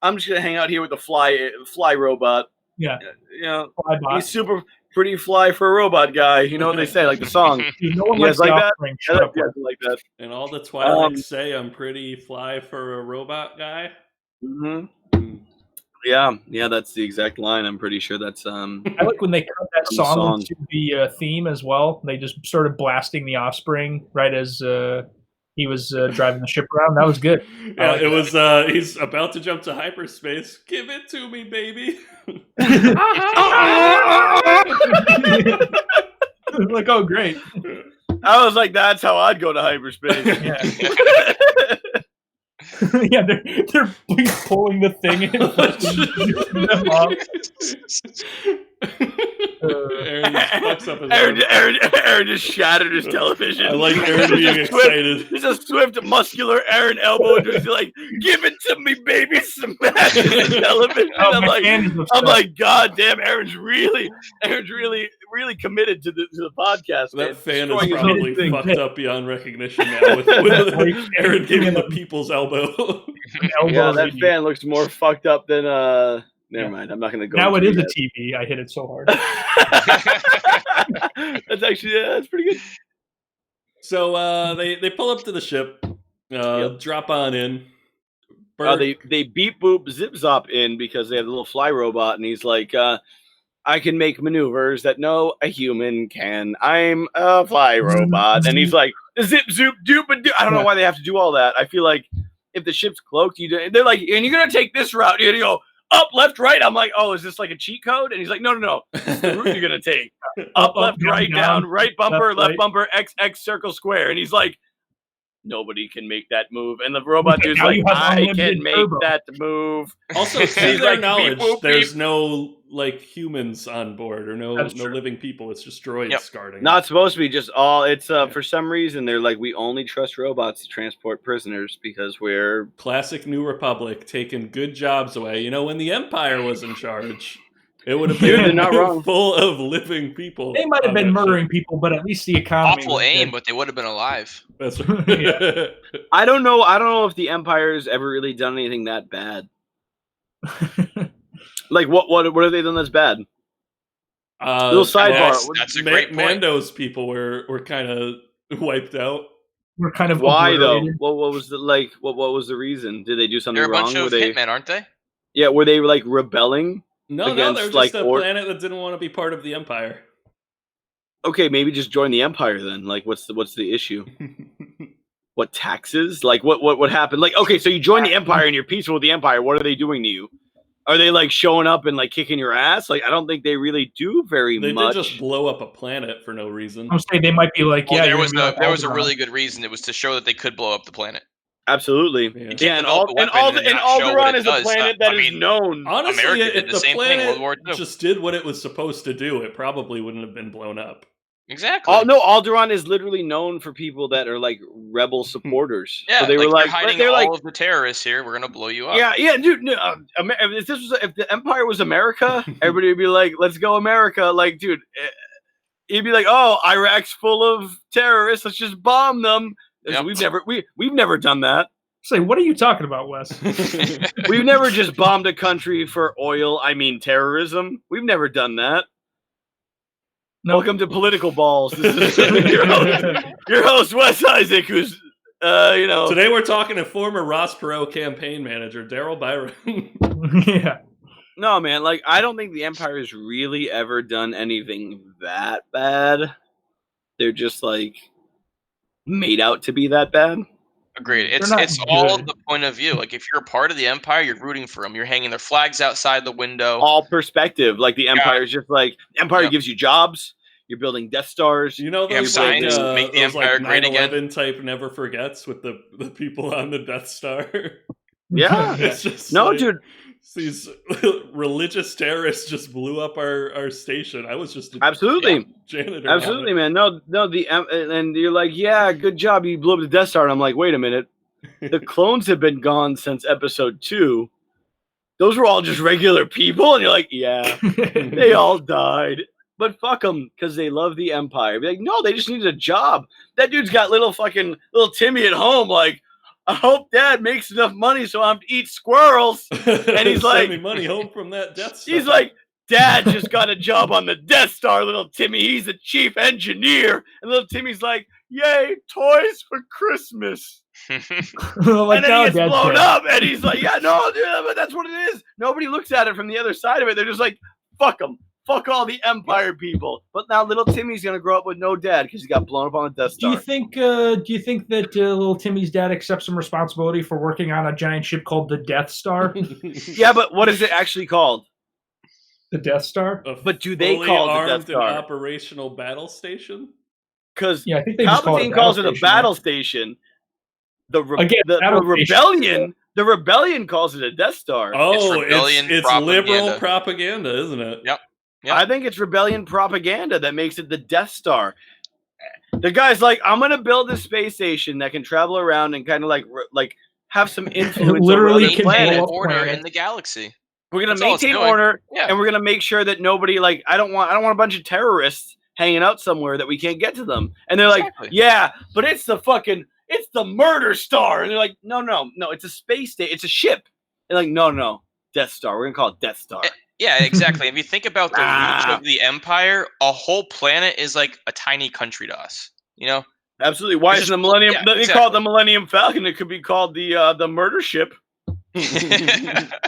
I'm just going to hang out here with the fly robot. Yeah. You know, he's super pretty fly for a robot guy. You know what they say, like the song. Dude, no one likes like that. that. Like that. And all the Twilights say I'm pretty fly for a robot guy. Mm-hmm. Yeah, that's the exact line. I'm pretty sure that's. I like when they cut that song into the theme as well. They just started blasting The Offspring right as he was driving the ship around. That was good. Yeah, it was. He's about to jump to hyperspace. Give it to me, baby. Like, oh, great. I was like, that's how I'd go to hyperspace. Yeah, they're pulling the thing in. Aaron just shattered his television. I like Aaron being excited. He's a swift, muscular Aaron elbow and just like, give it to me, baby. Smash the television. I'm like, God damn, Aaron's really committed to the podcast. That fan is probably fucked up beyond recognition now with Aaron giving the people's elbow. Yeah, that fan looks more fucked up than Never mind. I'm not going to go. Now it is a TV. I hit it so hard. That's actually that's pretty good. So they pull up to the ship, drop on in. They beep boop zip zop in because they have the little fly robot, and he's like, I can make maneuvers that no a human can. I'm a fly robot, and he's like zip zoop doop and do. I don't know why they have to do all that. I feel like if the ship's cloaked, they're like, and you're gonna take this route, and you go up, left, right. I'm like, oh, is this like a cheat code? And he's like, no. This is the route you're gonna take. Up, left, right, down, right bumper, left bumper, X, circle, square. And he's like, nobody can make that move. And the robot dude's like, I can make that move. Also, to their knowledge, there's no like humans on board or no living people. It's just droids guarding. Not supposed to be just all. It's for some reason they're like, we only trust robots to transport prisoners because we're classic New Republic taking good jobs away. You know, when the Empire was in charge, it would have been not wrong. Full of living people. They might have been murdering people, but at least the economy. Awful aim, but they would have been alive. That's right. I don't know if the Empire's ever really done anything that bad. Like what have they done that's bad? Little sidebar. That's a great point. Mando's people were kind of wiped out. We're kind of why though? What was the like? What was the reason? Did they do something wrong? They're a bunch of hitmen, aren't they? Yeah, were they like rebelling? No, they're just a planet that didn't want to be part of the Empire. Okay, maybe just join the Empire then. Like, what's the issue? What taxes? Like, what happened? Like, okay, so you join the Empire and you're peaceful with the Empire. What are they doing to you? Are they like showing up and like kicking your ass? Like, I don't think they really do very much. They did just blow up a planet for no reason. I'm saying they might be like, there was a really good reason. It was to show that they could blow up the planet. Absolutely, yeah, and Alderaan is a planet that is known. Honestly, America did if the same thing in World War II. Just did what it was supposed to do, it probably wouldn't have been blown up. Exactly. Oh no, Alderaan is literally known for people that are like rebel supporters. Yeah, so they were like hiding all of the terrorists here. We're gonna blow you up. Yeah, dude. No, if the Empire was America, everybody would be like, "Let's go, America!" Like, dude, you'd be like, "Oh, Iraq's full of terrorists. Let's just bomb them." Yep. We've never done that. Say, what are you talking about, Wes? We've never just bombed a country for oil. I mean, terrorism. We've never done that. No. Welcome to Political Balls. This is your host, Wes Isaac, who's, Today we're talking to former Ross Perot campaign manager, Daryl Biron. Yeah. No, man, like, I don't think the Empire has really ever done anything that bad. They're just, like, made out to be that bad. Agreed. It's all the point of view. Like, if you're a part of the Empire, you're rooting for them. You're hanging their flags outside the window. All perspective. Like, the Empire is just like, the Empire gives you jobs. You're building Death Stars. You know Have those signs, make the those Empire like great again. 9/11 type never forgets with the people on the Death Star. Yeah. It's just No, like, dude. these religious terrorists just blew up our station. I was just a Absolutely. janitor. Absolutely, man. No, and you're like, yeah, good job. You blew up the Death Star. And I'm like, wait a minute. The clones have been gone since episode 2. Those were all just regular people. And you're like, yeah, they all died. But fuck them, because they love the Empire. Be like, no, they just needed a job. That dude's got little Timmy at home. Like, I hope Dad makes enough money so I'm to eat squirrels. And he's like, send me money home from that Death Star. he's like, Dad just got a job on the Death Star, little Timmy. He's the chief engineer. And little Timmy's like, yay, toys for Christmas. Like, And then no, he gets Dad's blown dead. up. And he's like, yeah, no, dude, but that's what it is. Nobody looks at it from the other side of it. They're just like, fuck them. Fuck all the Empire people. But now little Timmy's going to grow up with no dad because he got blown up on the Death Do Star. you think that little Timmy's dad accepts some responsibility for working on a giant ship called the Death Star? Yeah, but what is it actually called? The Death Star? But do they fully call it the armed Death Star? and operational battle station? Because Yeah, I think they just call Palpatine calls it a station, battle station. The battle rebellion, the rebellion calls it a Death Star. Oh, rebellion it's propaganda. liberal propaganda, isn't it? Yep. Yeah. I think it's rebellion propaganda that makes it the Death Star. The guy's like, I'm gonna build a space station that can travel around and kind of like have some influence Literally over other can planets. blow up order planet. in the galaxy. We're gonna That's all it's maintain doing. order, Yeah. and we're gonna make sure that nobody I don't want a bunch of terrorists hanging out somewhere that we can't get to them. And they're Exactly. like, yeah, but it's the murder star. And they're like, no, it's a space station, it's a ship. They're like, no, Death Star. We're gonna call it Death Star. Yeah, exactly. If you think about the reach Ah. of the Empire, a whole planet is like a tiny country to us. You know? Absolutely. Why It's isn't the just- Millennium? yeah, They call it exactly. the Millennium Falcon. It could be called the murder ship.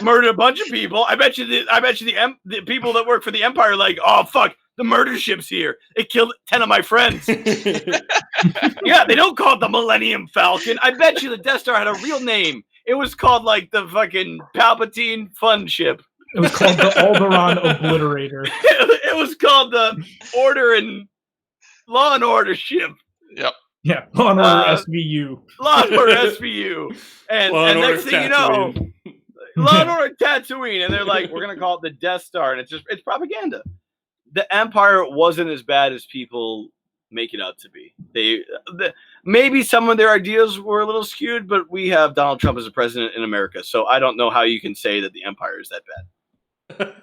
Murdered a bunch of people. I bet you the people that work for the Empire are like, oh fuck, the murder ship's here. It killed 10 of my friends. Yeah, they don't call it the Millennium Falcon. I bet you the Death Star had a real name. It was called like the fucking Palpatine Fun Ship. It was called the Alderaan Obliterator. It was called the Law and Order ship. Yep. Yeah, Law and Order Uh, SVU. Law and Order SVU. And Law and next Order thing you know, Tatooine. Law and Order Tatooine, and they're like, we're gonna call it the Death Star, and it's propaganda. The Empire wasn't as bad as people make it out to be. Maybe some of their ideas were a little skewed, but we have Donald Trump as a president in America, so I don't know how you can say that the Empire is that bad.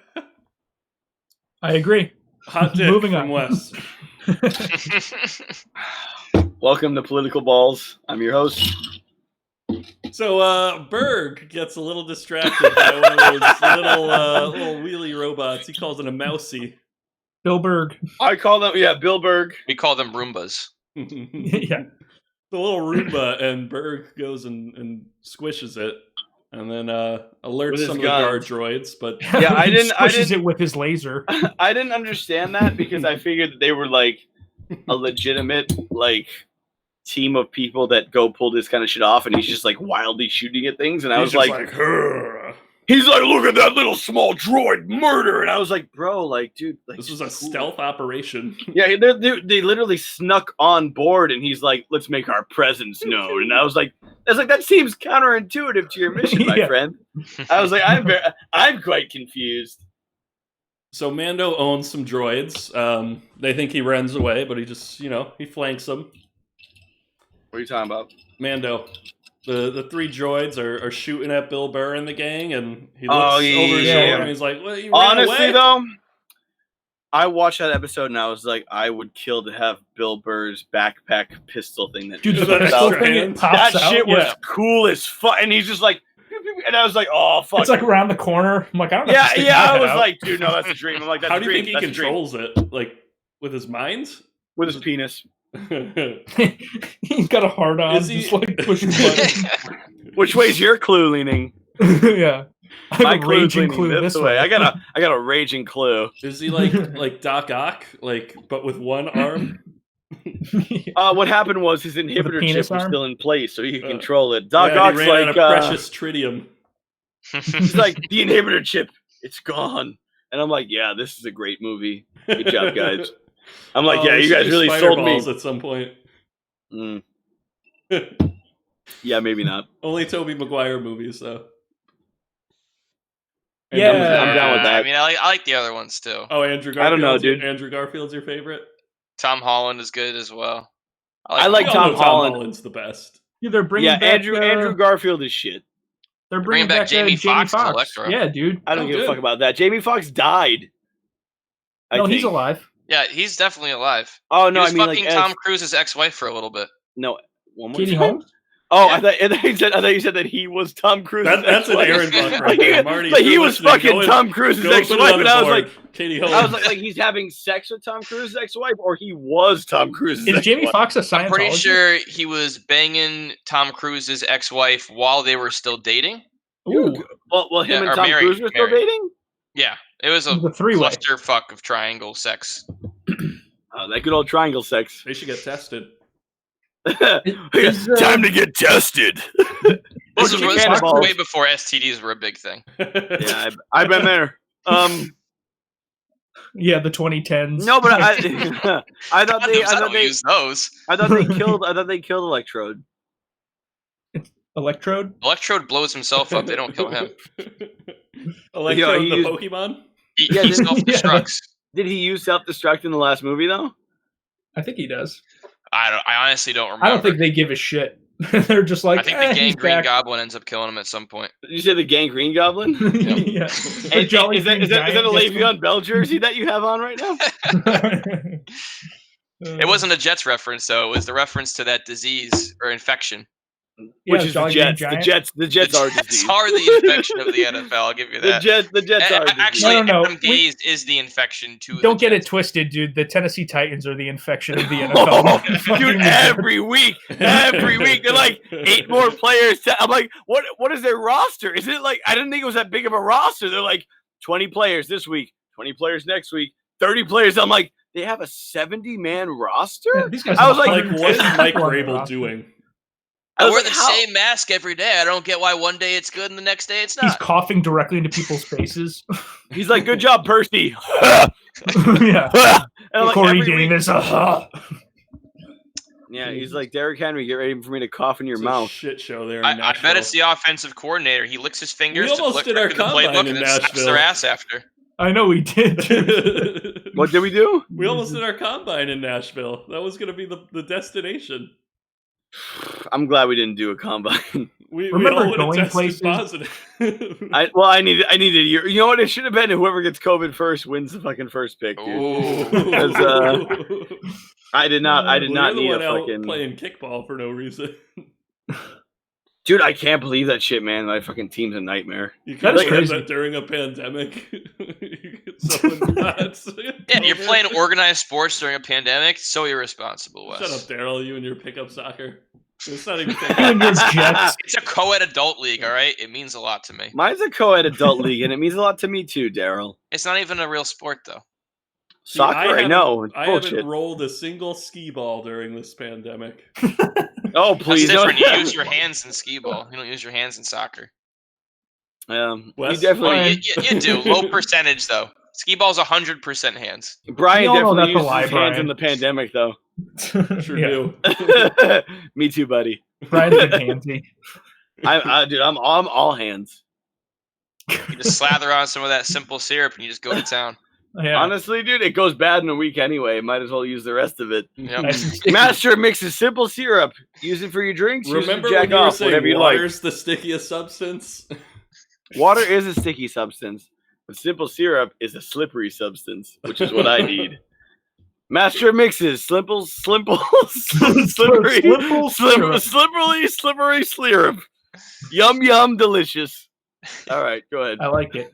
I agree. Hot dick Moving from on. Wes. Welcome to Political Balls. I'm your host. So Berg gets a little distracted by one of those little wheelie robots. He calls it a mousy. Bill Berg. I call them, Bill Berg. We call them Roombas. Yeah. The little Roomba, and Berg goes and squishes it, and then With alerts his some of gun. the guard droids. But Yeah, I He didn't- squishes it with his laser. I didn't understand that because I figured that they were like a legitimate team of people that go pull this kind of shit off, and he's just like wildly shooting at things, and I was he's just like "Grr." he's like, look at that little small droid murder, and I was like, bro, dude, This was a cool. stealth operation. Yeah, they literally snuck on board, and he's like, let's make our presence known, and I was like, that seems counterintuitive to your mission, my Yeah. friend. I was like, I'm quite confused. So Mando owns some droids. They think he runs away, but he just, he flanks them. What are you talking about? Mando. The three droids are shooting at Bill Burr and the gang, and he Oh, looks yeah, over his yeah, shoulder yeah. and he's like, "What? You ran Honestly, away?" though, I watched that episode and I was like, I would kill to have Bill Burr's backpack pistol thing. Dude, the Is that pistol extra thing hand? it pops that out. shit was Yeah. cool as fuck, and he's just like, and I was like, oh fuck. It's like around the corner. I'm like, I don't know. yeah, if this yeah. thing's I was out. like, dude, no, that's a dream. I'm like, that's How a do you dream. think he That's a dream. controls it? Like with his mind? With his penis? He's got a hard on, Is he- just like pushing buttons. Which way's your clue leaning? Yeah. I My have a clue's raging leaning clue this this way. way. I got a raging clue. Is he like Doc Ock, but with one arm? What happened was his inhibitor chip penis was arm? still in place, so he could control it. Doc Yeah, Ock's he ran like, out of precious tritium. he's like, the inhibitor chip, it's gone. And I'm like, yeah, this is a great movie. Good job, guys. I'm like, yeah, we you should guys do really Spider sold me. Balls at some point. Mm. Yeah, maybe not. Only Tobey Maguire movies, though. And Yeah. I'm down with that. I mean, I like the other ones too. Oh, Andrew Garfield. I don't know, dude. Andrew Garfield's your favorite? Tom Holland is good as well. I like We all Tom know Holland. Holland's the best. Dude, they're bringing Yeah, back Andrew Garfield is shit. They're bringing back Jamie Foxx as Foxx. Electro. Yeah, dude. I don't Oh, give a good. fuck about that. Jamie Foxx died. No, he's alive. Yeah, he's definitely alive. Oh He no, was I mean fucking like Tom Cruise's ex-wife for a little bit. No, one more Katie time. Holmes? Oh, Yeah. I thought you said that he was Tom Cruise. That's an Aaron Buck right there. Marty, Like if he you're was listening, fucking Tom Cruise's go put it ex-wife, on and the I was board. like, Katie Holmes. he's having sex with Tom Cruise's ex-wife, or he was Tom Cruise's Is Jamie ex-wife? Foxx a Scientologist? I'm pretty sure he was banging Tom Cruise's ex-wife while they were still dating. Ooh, Well, him Yeah, and or Tom married, Cruise were still married. dating. Yeah, it was a it was a three-way. clusterfuck of triangle sex. Oh, that good old triangle sex. They should get tested. Time to get tested. This Or was Canon Balls. way before STDs were a big thing. Yeah, I've been there. Yeah, the 2010s. No, but I thought Condoms, I they don't use those. I thought they killed Electrode. Electrode? Electrode blows himself up. They don't kill him. Electro, he the used- Pokemon? He Yeah, didn't- self-destructs. Did he use self-destruct in the last movie though? I think he does. I honestly don't remember. I don't think they give a shit. They're just like, I think the he's Gangrene back. Goblin ends up killing him at some point. Did you say the Gangrene Goblin? Yeah. Hey, The Jolly is that Green a Giant gets Le'Veon Bell jersey that you have on right now? It wasn't a Jets reference, though. It was the reference to that disease or infection. Yeah, Which is the Jolly Green Jets. The Giant. Jets. The Jets are disease. are the infection of the NFL. I'll give you The that. Jets. The Jets are disease. Actually, No. Adam Gaze is the infection to. Don't the get it Jets. twisted, dude. The Tennessee Titans are the infection of the NFL. Dude, every week they're like 8 more players. I'm like, what is their roster? Is it like, I didn't think it was that big of a roster. They're like 20 players this week, 20 players next week, 30 players. I'm like, they have a 70-man roster? Yeah, these guys I was have like, Like, what is 110 Mike people on the Vrabel roster. doing? I wear like, the how? same mask every day. I don't get why one day it's good and the next day it's He's not. coughing directly into people's faces. He's like, good job, Percy. Yeah. And I'm like, Corey every week- Davis. Yeah, he's like, Derrick Henry, get ready for me to cough in your It's a mouth. shit show there in I Nashville. bet it's the offensive coordinator. He licks his fingers to almost flick did our through the combine playbook in and then slaps Nashville. their ass after. I know he did. What did we do? We almost did our combine in Nashville. That was going to be the destination. I'm glad we didn't do a combine. We Remember all would've going tested places? positive. I needed a year. You know what? It should have been whoever gets COVID first wins the fucking first pick, dude. Ooh. Because, I did not Well, need you're a the one out fucking playing kickball for no reason. dude. I can't believe that shit, man. My fucking team's a nightmare. You That can't is do crazy. that during a pandemic. Someone nuts. Yeah, you're playing organized sports during a pandemic. So irresponsible, Wes. Shut up, Daryl. You and your pickup soccer. It's not even. And your Jets. It's a co-ed adult league, all right? It means a lot to me. Mine's a co-ed adult league, and it means a lot to me too, Daryl. It's not even a real sport, though. See, Soccer, I haven't- know. It's I bullshit. haven't rolled a single skee ball during this pandemic. Oh, That's please. different. You don't- use your hands in skee ball. You don't use your hands in soccer. You Wes? definitely. Oh, you do. Low percentage, though. Skee ball's 100% hands. Brian We all know definitely that's a used lie, his hands Brian. in the pandemic, though. Sure Yeah. do. Me too, buddy. Brian's been handsy. Dude, I'm all hands. You just slather on some of that simple syrup and you just go to town. Yeah. Honestly, dude, it goes bad in a week anyway. Might as well use the rest of it. Yep. Nice and sticky. Master mixes simple syrup. Use it for your drinks. Use Remember it to when jack you were off, whatever saying you like. water's the stickiest substance? Water is a sticky substance, but simple syrup is a slippery substance, which is what I need. Master mixes slippery, Slipple slippery syrup. Yum, delicious. All right, go ahead. I like it.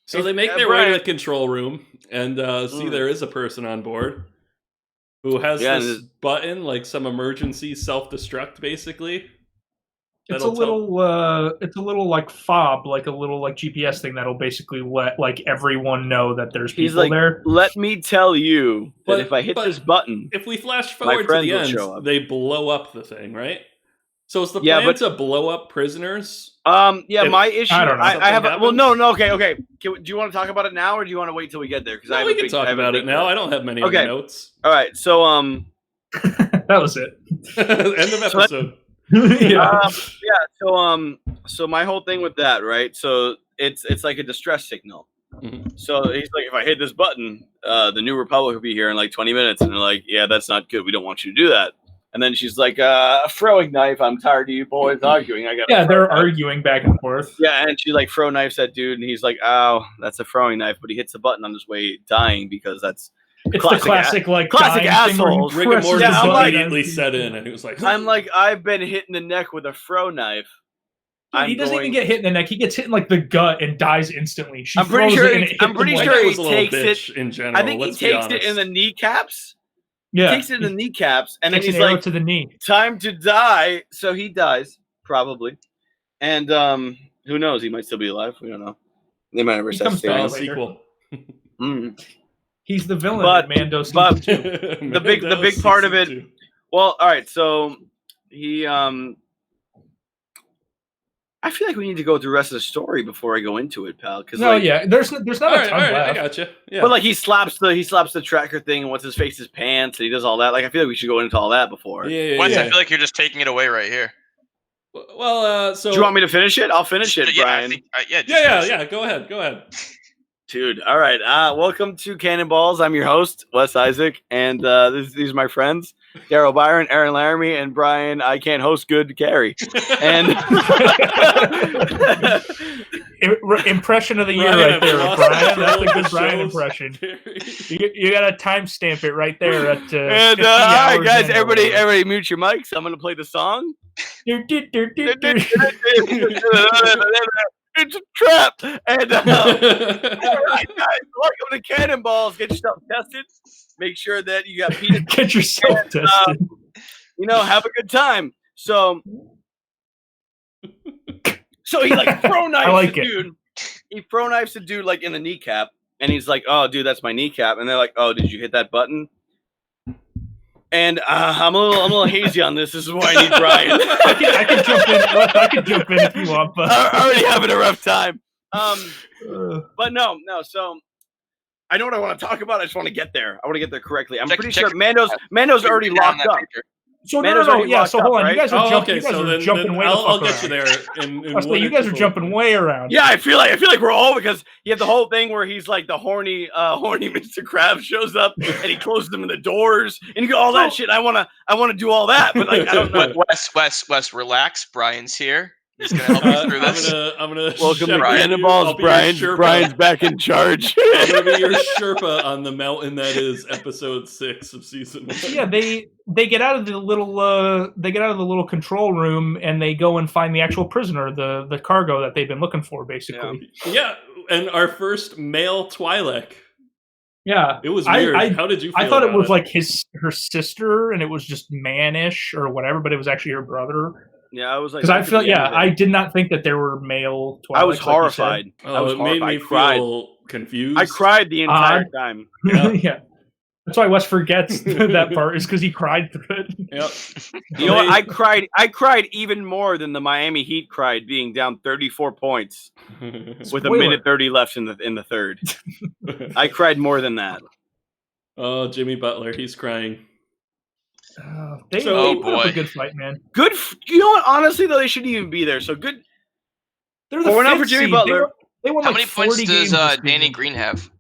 So they make their way to the control room and see there is a person on board who has Yeah, this button, like some emergency self-destruct, basically. It's a That'll little like fob, like a little like GPS thing that'll basically let like everyone know that there's He's people like, there. let me tell you that But- if I hit but- this button, If we flash My forward to friends the will end, show up. they blow up the thing, right? So is the Yeah, plan to blow up prisoners? Yeah, If- my issue. I don't know. I have. Something Well, no. happens? Okay. Do you want to talk about it now, or do you want to wait till we get there? Because No, we can talk about it now. I don't have many other notes. All right. So That was it. End of episode. Yeah. So my whole thing with that, right? So it's like a distress signal. Mhm. So he's like, if I hit this button, the New Republic will be here in like 20 minutes, and they're like, yeah, that's not good. We don't want you to do that. And then she's like, throwing knife. I'm tired of you boys arguing. I got. Yeah, they're arguing back and forth. Yeah, and she like throw knifes that dude, and he's like, "Ow, that's a throwing knife." But he hits the button on his way dying because that's It's Classic the classic, like, classic dying thing where you assholes. press Rigor the mortis Yeah, I'm like- immediately set in, and he was like, I'm like, I've been hit in the neck with a throw knife. Dude, he doesn't even get hit in the neck. He gets hit in like the gut and dies instantly. She I'm pretty throws sure it and he- it I'm hits pretty him sure like- he was a little takes bitch in general. I think he let's be takes it honest. in the kneecaps. Yeah, Takes it in the kneecaps, and then takes he's an arrow like, to the knee. "Time to die." So he dies probably, and who knows? He might still be alive. We don't know. They might never He set comes back Final stand. later. sequel. He's the villain But- in Mando season but- 2. The big part of it- Well, all right. So he I feel like we need to go through the rest of the story before I go into it, pal. Because No, yeah, there's not All a right, ton I left. got you. Yeah. But like he slaps the tracker thing and what's his face his pants and he does all that. Like I feel like we should go into all that before. yeah, Wes, yeah. I feel like you're just taking it away right here. Well, so Do you want me to finish it? I'll finish it, yeah, Brian. I think, just yeah. finish it. Go ahead. Dude, all right. Welcome to Canon Balls. I'm your host, Wes Isaac, and these are my friends, Daryl Biron, Aaron Laramie, and Brian. I can't host good Carey. And Impression of the year Brian, right there, I've lost Brian. That's a control good of the Brian shows. impression. You got to timestamp it right there at 50 all right, hours guys, in or whatever. everybody, mute your mics. I'm gonna play the song. It's a trap. And all right, guys, welcome to Canon Balls. Get yourself tested. Make sure that you got penis. Get yourself tested. Have a good time. So he like throw knives I like the it. dude. He throw knives the dude like in the kneecap, and he's like, "Oh, dude, that's my kneecap." And they're like, "Oh, did you hit that button?" And I'm a little hazy on this. This is why I need Brian. I can jump in. I can jump in if you want, but I'm already having a rough time. But no. So I know what I want to talk about. I just want to get there. I want to get there correctly. I'm pretty sure Mando's already locked up. so Mando's no. already Yeah. locked So hold up, on. You right? guys are Oh, jumping. okay. You guys So are jumping then way the I'll fuck get you around. there. In Trust me, one you or guys two are jumping way around. Yeah, I feel like we're all because you have the whole thing where he's like the horny Mr. Krabs shows up and he closes them in the doors and you go all that shit. I wanna do all that, but like I don't know. Wes, relax. Brian's here. He's gonna help you through this. I'm gonna Welcome to shepherd Canon you. Balls, I'll be your Brian. Sherpa. Brian's back in charge. I'm gonna be your Sherpa on the mountain that is episode 6 of season 1. So yeah, they get out of the little control room and they go and find the actual prisoner, the cargo that they've been looking for, basically. Yeah, and our first male Twi'lek. Yeah, It was weird. How did you feel I thought it about was like her sister, and it was just mannish or whatever, but it was actually her brother. Yeah, I was like, Because I feel, I did not think that there were male Twi'leks. I was like you said. horrified. Oh, I was it made horrified. me I cried. feel confused. I cried the entire time. Yeah. Yeah. That's why Wes forgets that part, is because he cried through it. Yep. You know what? I cried even more than the Miami Heat cried, being down 34 points with a Spoiler. minute 30 left in the third. I cried more than that. Oh, Jimmy Butler, he's crying. They So- put up boy. a good fight, man. Good. You know what? Honestly, though, they shouldn't even be there. So good. They're Well, we're not fifth for Jimmy seed. Butler. They won How like many 40 points games does this Danny season. Green have?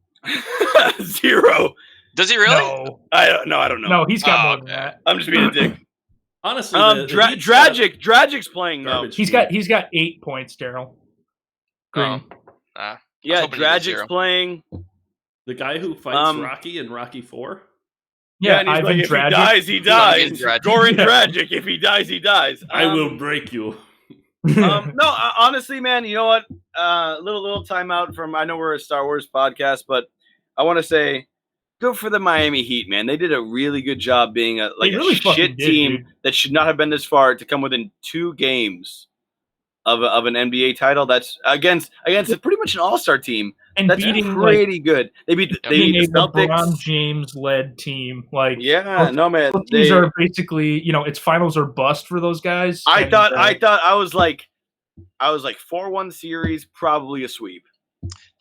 0. Does he really? No, I don't know. no, he's got Oh, more than okay. that. I'm just being a dick. Honestly, the Heat's Dragic's playing though. garbage He's team. got 8 points, Daryl. Green. Yeah, hoping he gets Dragic's 0. playing. the guy who fights Rocky in Rocky 4. Yeah, and he's Ivan like, if Dragic. he dies, he dies. Ivan Dragic. Goran Yeah. Dragic. If he dies, he dies. I will break you. No, honestly, man, you know what? Little timeout from. I know we're a Star Wars podcast, but I want to say, good for the Miami Heat, man. They did a really good job being a They really fucking shit did, team dude. that should not have been this far to come within 2 games of an NBA title. That's against pretty much an all-star team. And That's beating pretty good. They beat the Celtics. LeBron James-led team. Like, yeah, no man. Teams are basically, it's finals or bust for those guys. I thought I was like 4-1 series, probably a sweep.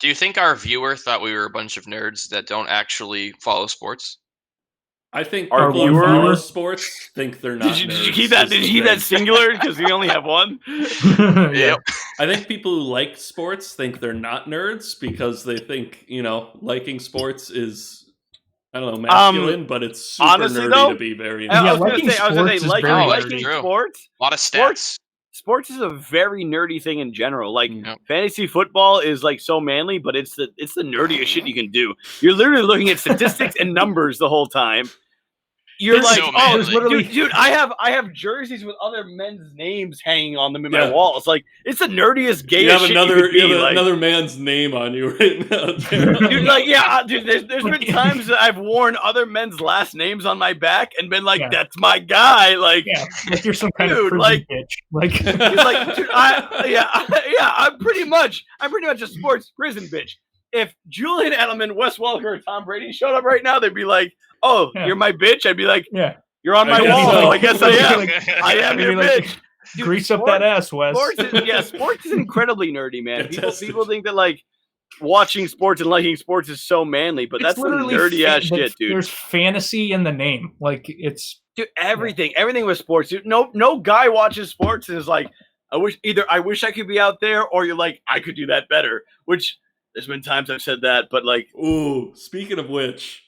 Do you think our viewer thought we were a bunch of nerds that don't actually follow sports? I think Our people who follow viewers sports think they're not. Did nerds, you keep that? Did you keep that singular? Because we only have one. Yeah. I think people who like sports think they're not nerds because they think liking sports is, I don't know, masculine, but it's super honestly, nerdy though, to be very. I was liking going to say, sports is liking very true. sports. A lot of stats. Sports is a very nerdy thing in general. Like Yep. fantasy football is like so manly, but it's the nerdiest shit you can do. You're literally looking at statistics and numbers the whole time. You're It's like, so oh, manly. dude, I have jerseys with other men's names hanging on them in my walls. Like, it's the nerdiest, gayest You have shit another, you could be, like, another man's name on you right now. dude, like, yeah, dude. There's been times that I've worn other men's last names on my back and been like, "That's my guy." Like, like you're some kind of dude, prison like, bitch. Like, he's like, dude, I'm pretty much a sports prison bitch. If Julian Edelman, Wes Welker, or Tom Brady showed up right now, they'd be like, "Oh, you're my bitch." I'd be like, yeah, "You're on my I guess wall." so. So I guess I am. Like, I am your like, bitch. Dude, grease up that ass, Wes. Sports is incredibly nerdy, man. Fantastic. People think that like watching sports and liking sports is so manly, but that's some nerdy ass shit, dude. There's fantasy in the name. Like, it's Dude, everything with sports. Dude, no guy watches sports and is like, I wish I could be out there, or you're like, I could do that better. Which there's been times I've said that, but like, Ooh, speaking of which,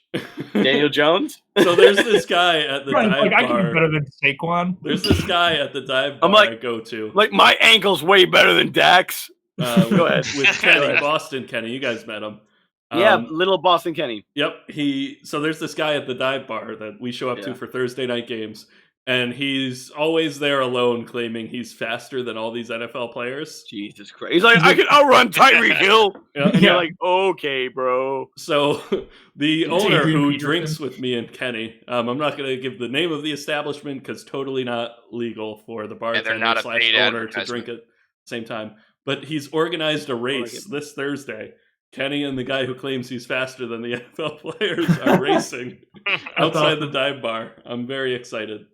Daniel Jones. So there's this guy at the dive like, I can bar. do better than Saquon. There's this guy at the dive bar I'm like- I go to. Like, my ankle's way better than Dax. Go ahead. With Kenny, Boston Kenny. You guys met him. Yeah, little Boston Kenny. Yep. So there's this guy at the dive bar that we show up to for Thursday night games, and he's always there alone, claiming he's faster than all these NFL players. Jesus Christ. He's like, I can outrun Tyreek Hill. Yeah. And you're like, okay, bro. So the owner Adrian who Peterson. drinks with me and Kenny, I'm not going to give the name of the establishment because totally not legal for the bartender not a paid / owner to advertisement. drink at the same time. But he's organized a race this Thursday. Kenny and the guy who claims he's faster than the NFL players are racing outside the dive bar. I'm very excited.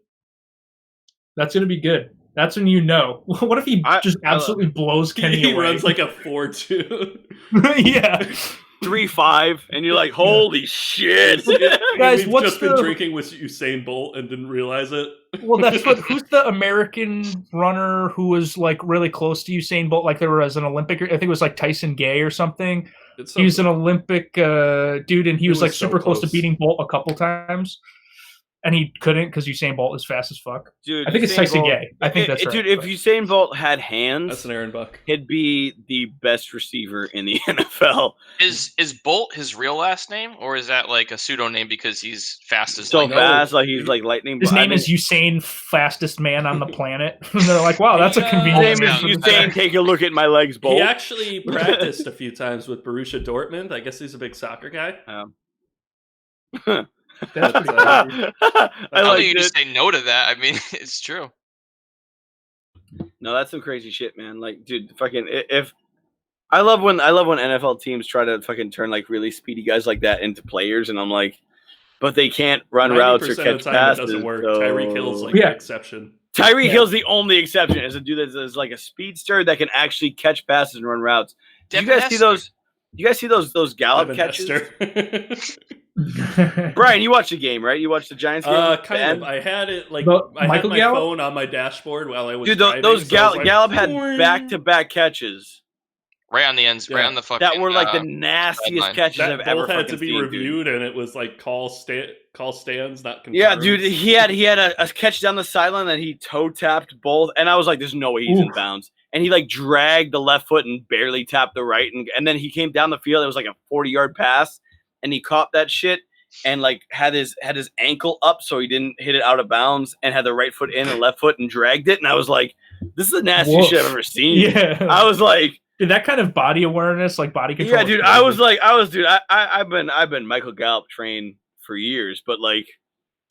That's gonna be good. That's when you know. What if he just absolutely blows Kenny He away? runs like a 4.2. Yeah. 3.5, and you're like, holy shit. Guys, We've what's just been the- drinking with Usain Bolt and didn't realize it. Well, who's the American runner who was like really close to Usain Bolt? Like there was an Olympic, I think it was like Tyson Gay or something. It's so He was an Olympic dude, and he was like so super close to close. beating Bolt a couple times, and he couldn't because Usain Bolt is fast as fuck. Dude, I think it's Usain Tyson Bolt- Gay. I think that's right. Dude, if Usain Bolt had hands, That's an Aaron Buck. he'd be the best receiver in the NFL. Is Bolt his real last name, or is that like a pseudo name because he's fast as So lightning? fast, like he's like lightning. His but I name mean, is Usain, fastest man on the planet. And they're like, wow, that's a Yeah. convenient His name name is for the Usain. Take a look at my legs, Bolt. He actually practiced a few times with Borussia Dortmund. I guess he's a big soccer guy. That's pretty cool. I How do like you it. just say no to that? I mean, it's true. No, that's some crazy shit, man. Like, dude, fucking if I love when NFL teams try to fucking turn like really speedy guys like that into players, and I'm like, but they can't run routes or 90% of catch the time passes. it doesn't work. so- Tyreek Hill's like Yeah. the exception. Tyreek Yeah. Hill's the only exception as a dude that is like a speedster that can actually catch passes and run routes. Do you guys see those? You guys see those Gallup Devin catches? Hester. Brian, you watched the game, right? You watched the Giants game. Kind The of. end? I had it like The- I had Michael my Gallup? phone on my dashboard while I was Dude, driving, those so I was like, Gallup had "Boing." back-to-back catches Right on the ends, right Yeah. on the fucking. that were like the nastiest line. catches That I've ever both had fucking to be seen, dude. reviewed, and it was like call stands not confirmed. Yeah, dude, he had a catch down the sideline that he toe tapped both, and I was like, "There's no way he's in Oof. bounds." And he like dragged the left foot and barely tapped the right, and then he came down the field. It was like a 40-yard pass, and he caught that shit and like had his ankle up so he didn't hit it out of bounds, and had the right foot in and left foot and dragged it. And I was like, "This is the nastiest Woof. shit I've ever seen." Yeah. I was like, Dude, that kind of body awareness, like body control. "Yeah, dude." I've been Michael Gallup trained for years, but like,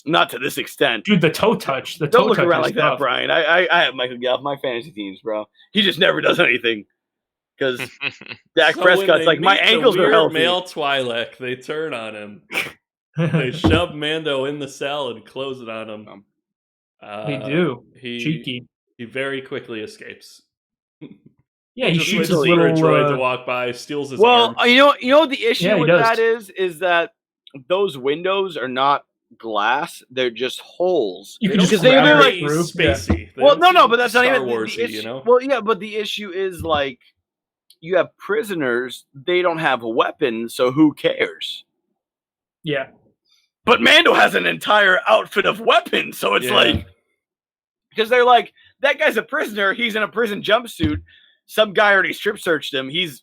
Not to this extent. Dude, the toe touch. The Don't toe look touch around is like that, tough. Brian. I have Michael Gallup my fantasy teams, bro. He just never does anything. Because Dak So Prescott's when they like, my meet the ankles are weird healthy. male Twi'lek, they turn on him. They shove Mando in the cell and close it on him. They do. He Cheeky. He very quickly escapes. Yeah, he Just shoots waits his for a little. droid to walk by, steals his Well, arm. you know what the issue Yeah, he with does. that is that those windows are not glass; they're just holes. You They can don't just they're seem grab like- very it through. Yeah. spacey. They Well, don't no, seem but that's not Star even the Warsy, issue. you know. Well, yeah, but the issue is like you have prisoners; they don't have a weapon, so who cares? Yeah. But Mando has an entire outfit of weapons, so it's Yeah. like because they're like that guy's a prisoner. He's in a prison jumpsuit. Some guy already strip searched him. He's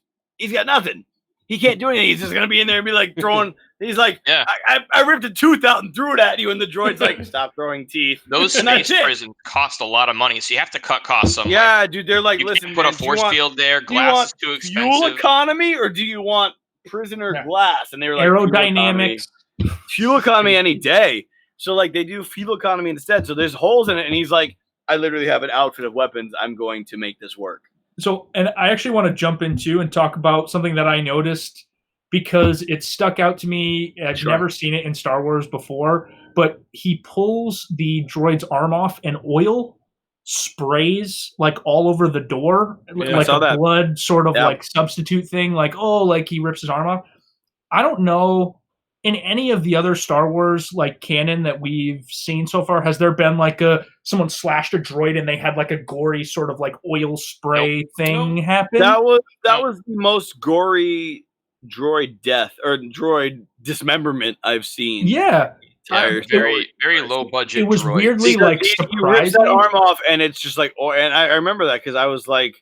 got nothing. He can't do anything. He's just gonna be in there and be like throwing. He's like, Yeah. I ripped a tooth out and threw it at you, and the droid's like, stop throwing teeth. Those And that's space it. prisons cost a lot of money, so you have to cut costs somewhere. Yeah, dude. They're like, You listen, can't put man, a force field there. do you Glass want is too fuel expensive. economy or do you want prisoner Yeah. glass? And they were like, fuel economy. Aerodynamics. Fuel economy any day. So like they do fuel economy instead. So there's holes in it, and he's like, I literally have an outfit of weapons. I'm going to make this work. So, and I actually want to jump into and talk about something that I noticed because it stuck out to me. I've Sure. never seen it in Star Wars before, but he pulls the droid's arm off and oil sprays like all over the door, Yeah, I like saw a that. blood sort of Yeah. like substitute thing. Like, oh, like he rips his arm off. I don't know. In any of the other Star Wars like canon that we've seen so far, has there been like someone slashed a droid and they had like a gory sort of like oil spray thing happen? That was the most gory droid death or droid dismemberment I've seen. Yeah, Entire Very, story. very low budget. it was droids. weirdly Because like he rips surprising. that arm off, and it's just like, oh, and I remember that because I was like,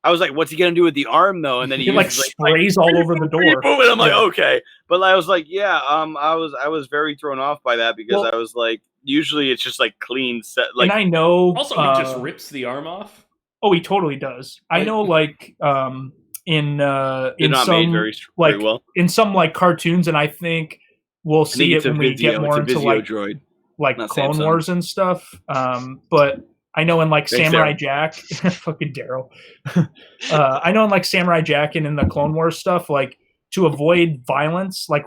what's he gonna do with the arm though? And then he It like uses, sprays all over the door. boom, and I'm like, Yeah. okay, but I was like, yeah, I was very thrown off by that because Well- I was like, usually it's just like clean set, like And I know. Also, he just rips the arm off. Oh, he totally does. I Like- know, like in they're not made some very like well. in some like cartoons, and I think we'll I see think it it's a when we get Vizio. more It's a into Vizio like droid. like Not Clone Samsung. Wars and stuff. But I know in like Thanks, Samurai Daryl. Jack, fucking Daryl. I know in like Samurai Jack and in the Clone Wars stuff, like to avoid violence, like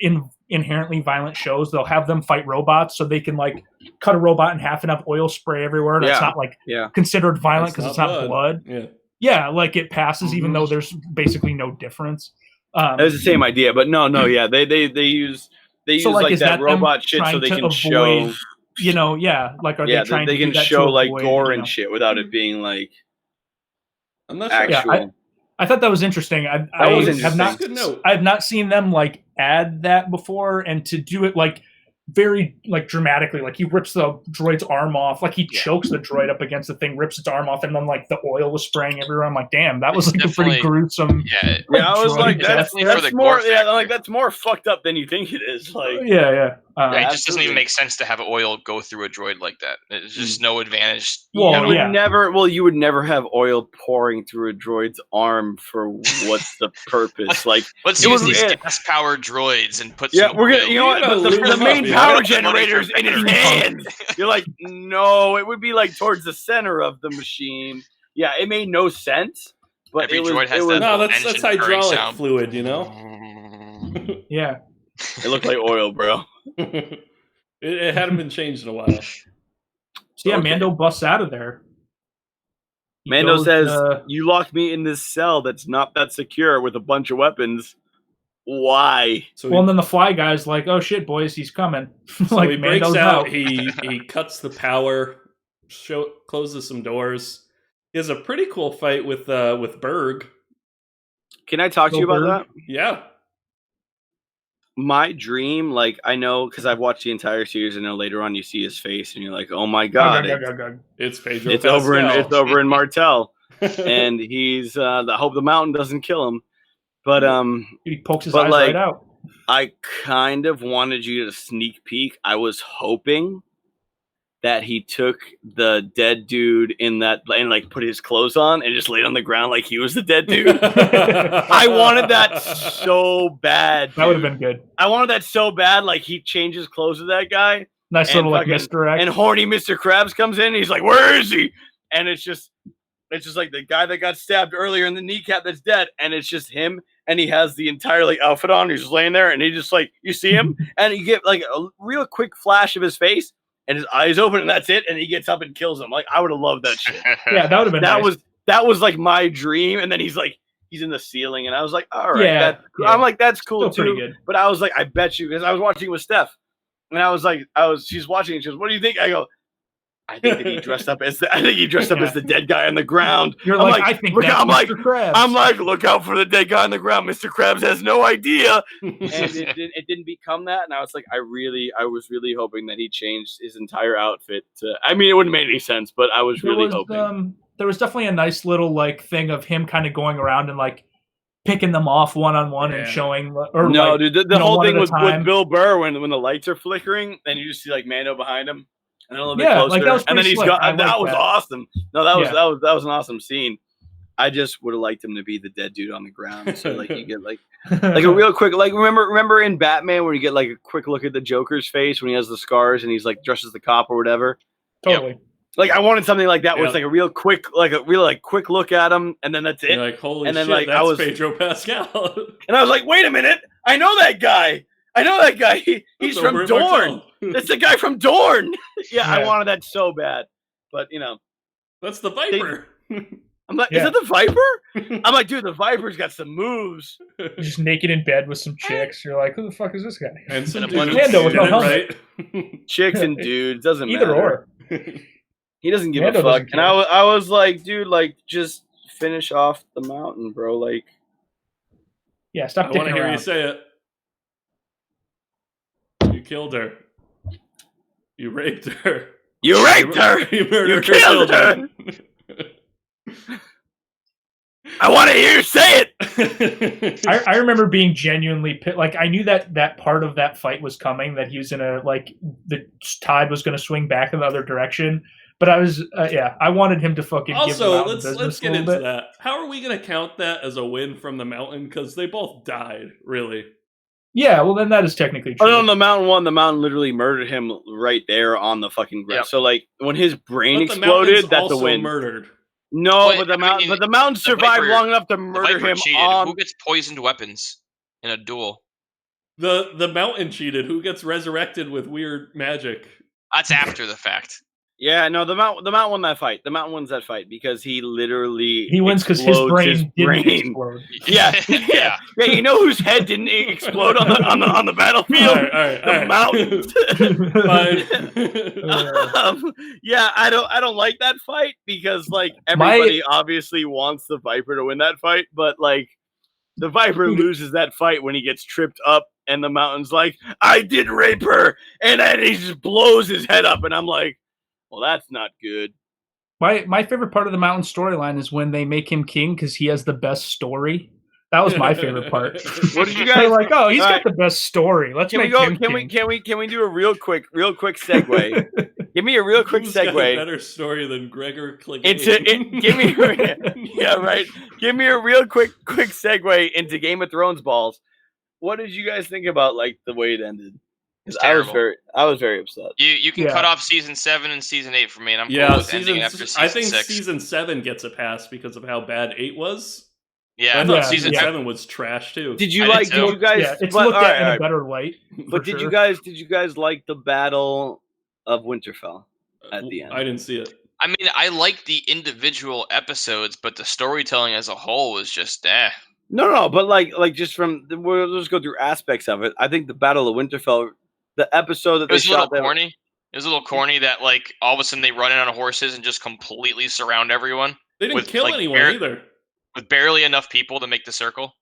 in inherently violent shows, they'll have them fight robots so they can like cut a robot in half and have oil spray everywhere. And it's Yeah. not like Yeah. considered violent It's because it's not not blood. blood. Yeah. Yeah, like it passes even Mhm. though there's basically no difference. It was the same idea, but no, yeah, they use So, like, like is that that them robot shit so trying they to can avoid, show. you know, yeah, like are Yeah, they trying they to do can that show to like avoid, gore you and know? shit without it being like I'm not sure. actual. I thought that was interesting. was I have interesting. not Good note. I have not seen them like add that before, and to do it like very like dramatically, like he rips the droid's arm off, like he chokes the droid up against the thing, rips its arm off, and then like the oil was spraying everywhere. I'm like, damn, that was like a pretty Definitely- gruesome. Yeah, Yeah, I was droid like, death. that's Definitely for the more. gore Yeah, factor. like that's more fucked up than you think it is. Like, Yeah. yeah, it just doesn't absolutely. even make sense to have oil go through a droid like that. There's just no advantage. Well, you at all. would yeah. never. Well, you would never have oil pouring through a droid's arm for what's the purpose? Like, Let's it use was- these yeah. gas-powered droids and put yeah, some we're gonna. oil You know what? gotta But the lube main up, yeah. power Money for generator's in his better. hand. You're like, no, it would be like towards the center of the machine. Yeah, it made no sense. But Every it was. droid has it was. that. No, that's Engine purring hydraulic sound. fluid, you know. Yeah. It looked like oil, bro. It hadn't been changed in a while. So yeah, Okay. Mando busts out of there. He Mando goes, says, "You locked me in this cell that's not that secure with a bunch of weapons. Why?" So well, and then the fly guy's like, "Oh shit, boys, he's coming!" So like he breaks Mando's out. He cuts the power, closes some doors. He has a pretty cool fight with Berg. Can I talk to you about Goldberg? that? Yeah, My dream, like I know because I've watched the entire series, and then later on you see his face, and you're like, "Oh my god, it's Pedro. it's over in Pascal. it's over in Martell," and he's. I hope the mountain doesn't kill him, but He pokes his But, eyes like, right out. I kind of wanted you to sneak peek. I was hoping that he took the dead dude in that and like put his clothes on and just laid on the ground like he was the dead dude. I wanted that so bad. That would have dude. been good. I wanted that so bad. Like he changed his clothes to that guy, Nice And little like fucking- misdirect. And horny Mr. Krabs comes in. And he's like, "Where is he?" And it's just like the guy that got stabbed earlier in the kneecap that's dead, and it's just him, and he has the entire like outfit on. He's just laying there, and he just like you see him, and you get like a real quick flash of his face, and his eyes open, and that's it. And he gets up and kills him. Like I would have loved that shit. Yeah, that would have been nice. That was like my dream. And then he's in the ceiling, and I was like, all right, Yeah, I'm like, that's cool Still pretty too. good. But I was like, I bet you, because I was watching it with Steph, and she's watching, and she goes, "What do you think?" I go, I think that he dressed up as the dead guy on the ground. You're I'm like, I think that's Mr. Krabs. I'm like, look out for the dead guy on the ground. Mr. Krabs has no idea. And it didn't become that. And I was like, I was really hoping that he changed his entire outfit to, I mean, it wouldn't make any sense, but I was really hoping. There was definitely a nice little like thing of him kind of going around and like picking them off one-on-one and showing. Or no, like, dude, the whole thing with Bill Burr when the lights are flickering and you just see like Mando behind him. And a little bit closer, like that was and then he's slick. got. That was awesome. No, that Yeah. was an awesome scene. I just would have liked him to be the dead dude on the ground, so like you get like a real quick like remember in Batman where you get like a quick look at the Joker's face when he has the scars and he's like dressed as the cop or whatever. Totally. Like I wanted something like that, where it's like a real quick look at him, and then that's it. You're like, holy and then, shit, like, that's Pedro Pascal. And I was like, wait a minute, I know that guy. He's from Dorne. That's the guy from Dorne. Yeah, I wanted that so bad, but you know, that's the Viper. I'm like, is that the Viper? I'm like, dude, the Viper's got some moves. He's just naked in bed with some chicks. You're like, who the fuck is this guy? And some Mando with no helmet. Right? Chicks and dudes, doesn't Either matter. or. He doesn't give Mando a fuck. doesn't And I was like, dude, like, just finish off the mountain, bro. Like, yeah, stop. I want to hear around. you say it. You killed her. You raped her. You raped her. You murdered You killed her. I want to hear you say it. I remember being genuinely like I knew that part of that fight was coming, that he was gonna like the tide was gonna swing back in the other direction. But I was I wanted him to fucking. Also, give let's get into that. How are we gonna count that as a win from the mountain? Because they both died, really. Yeah, well then that is technically true. Oh, no, the mountain literally murdered him right there on the fucking ground. Yep. So like when his brain exploded, that's a win. Murdered. No, but the mountain survived long enough to murder him. Who gets poisoned weapons in a duel? The mountain cheated. Who gets resurrected with weird magic? That's after the fact. Yeah, no, the mountain won that fight. The mountain wins that fight because he literally wins because his brain didn't explode. Yeah. You know whose head didn't explode on the battlefield? All right. The mountain. Yeah, I don't like that fight because like everybody obviously wants the Viper to win that fight, but like the Viper loses that fight when he gets tripped up and the mountain's like, I did rape her, and then he just blows his head up, and I'm like, well, that's not good. My favorite part of the mountain storyline is when they make him king because he has the best story. That was my favorite part. What did you guys like? Oh, he's got the best story. Let's make him king. Can we do a real quick segue? Give me a real quick segue. Got a better story than Gregor Clegane. Give me a real quick segue into Game of Thrones balls. What did you guys think about like the way it ended? It's terrible. I was very upset. You can cut off season 7 and season 8 for me, and I'm cool with ending after season 6. I think season 7 gets a pass because of how bad 8 was. Yeah, I thought season 7 was trash too. Did you guys? Yeah, it's looked at in a better light. But did you guys like the Battle of Winterfell at the end? I didn't see it. I mean, I like the individual episodes, but the storytelling as a whole was just No, but like just from we'll just go through aspects of it. I think the Battle of Winterfell, the episode that it was a little corny. It was a little corny that like all of a sudden they run in on horses and just completely surround everyone. They didn't kill anyone either. With barely enough people to make the circle.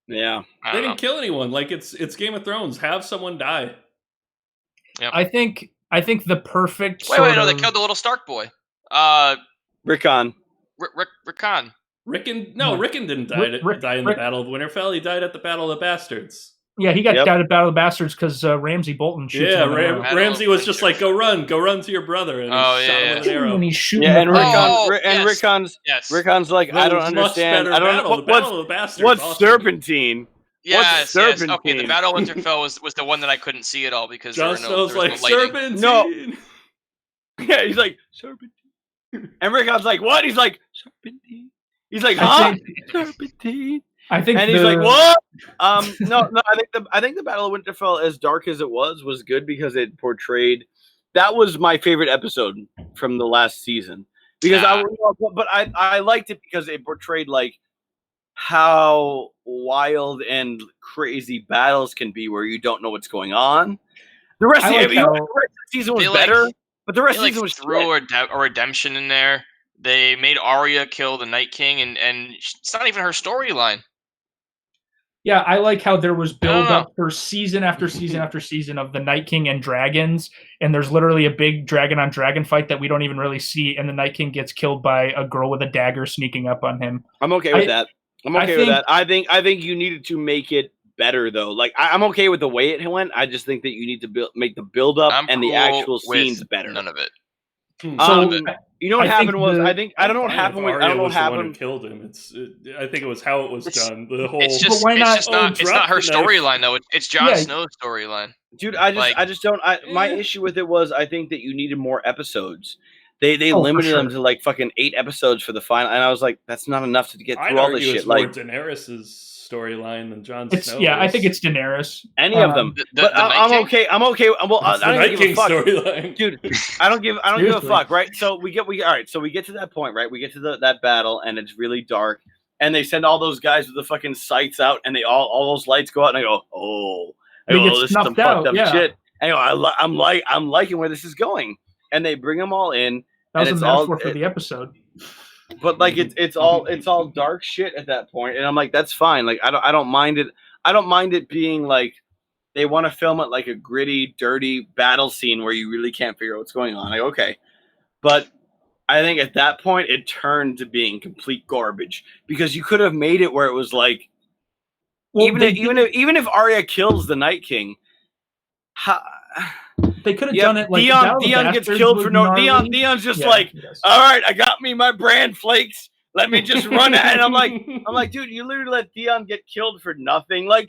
Yeah, they didn't kill anyone. Like it's Game of Thrones. Have someone die. Yep. I think the perfect. No, they killed the little Stark boy. Rickon. Rickon. Rickon didn't die in the Battle of Winterfell. He died at the Battle of the Bastards. Yeah, he died at Battle of the Bastards because Ramsay Bolton shoots him. Ramsay was just like, go run to your brother, and he shot him with an arrow. And he's shooting. Yeah, and Rickon's like, I don't understand. I don't know. What's serpentine? Yes, yes. Okay, the serpentine? Battle of Winterfell was the one that I couldn't see at all because Jon there was Snow's like, no lighting. serpentine. Yeah, he's like, serpentine. And Rickon's like, what? He's like, serpentine. He's like, I huh? think- Serpentine. I think And he's like, what? No. I think the Battle of Winterfell, as dark as it was good because it portrayed. That was my favorite episode from the last season because I liked it because it portrayed like how wild and crazy battles can be where you don't know what's going on. The rest, I of, like the, you know, how- the rest of the season was They, like- better, but the rest They of the like season was threw a redemption in there. They made Arya kill the Night King, and it's not even her storyline. Yeah, I like how there was build Oh. up for season after season after season of the Night King and dragons, and there's literally a big dragon on dragon fight that we don't even really see, and the Night King gets killed by a girl with a dagger sneaking up on him. I'm okay with I- that. I'm I okay with think- that. I think you needed to make it better though. Like I'm okay with the way it went. I just think that you need to make the build up I'm and the cool actual with scenes better. None of it. So You know what I happened think was the- I don't know what happened. I don't know what The one who happened. killed him. I think it was how it was It's- done. The whole. It's just, why it's not- just not, it's not her drop the knife. storyline though. It's Jon Yeah. Snow's storyline. Dude, Like- I just don't. My Eh. issue with it was I think that you needed more episodes. They Oh, for limited them sure. to like fucking 8 episodes for the final, and I was like, that's not enough to get I'd through all this argue shit. it's more Like Daenerys' storyline than Jon It's Snow. I think it's Daenerys. any of them. The But Night I'm King? okay. I'm okay. Well, I It's the don't Night even give King a fuck. storyline, Dude, I don't give a Seriously. fuck, right? So we get all right. So we get to that point, right? We get to that battle, and it's really dark, and they send all those guys with the fucking sights out, and they all those lights go out, and I go, oh, They get this is some snuffed out, fucked up yeah. shit. And I go, I'm liking where this is going, and they bring them all in, That was and a it's all, metaphor for the episode. but like it's all dark shit at that point, and I'm like, that's fine. Like I don't mind it. I don't mind it being like they want to film it like a gritty, dirty battle scene where you really can't figure out what's going on. Like, okay. But I think at that point it turned to being complete garbage because you could have made it where it was like Well, even they if Arya kills the Night King, They could have yeah, done it like Dion gets killed for no Dion's just like, all right, I got me my bran flakes. Let me just run at it. I'm like, dude, you literally let Dion get killed for nothing. Like,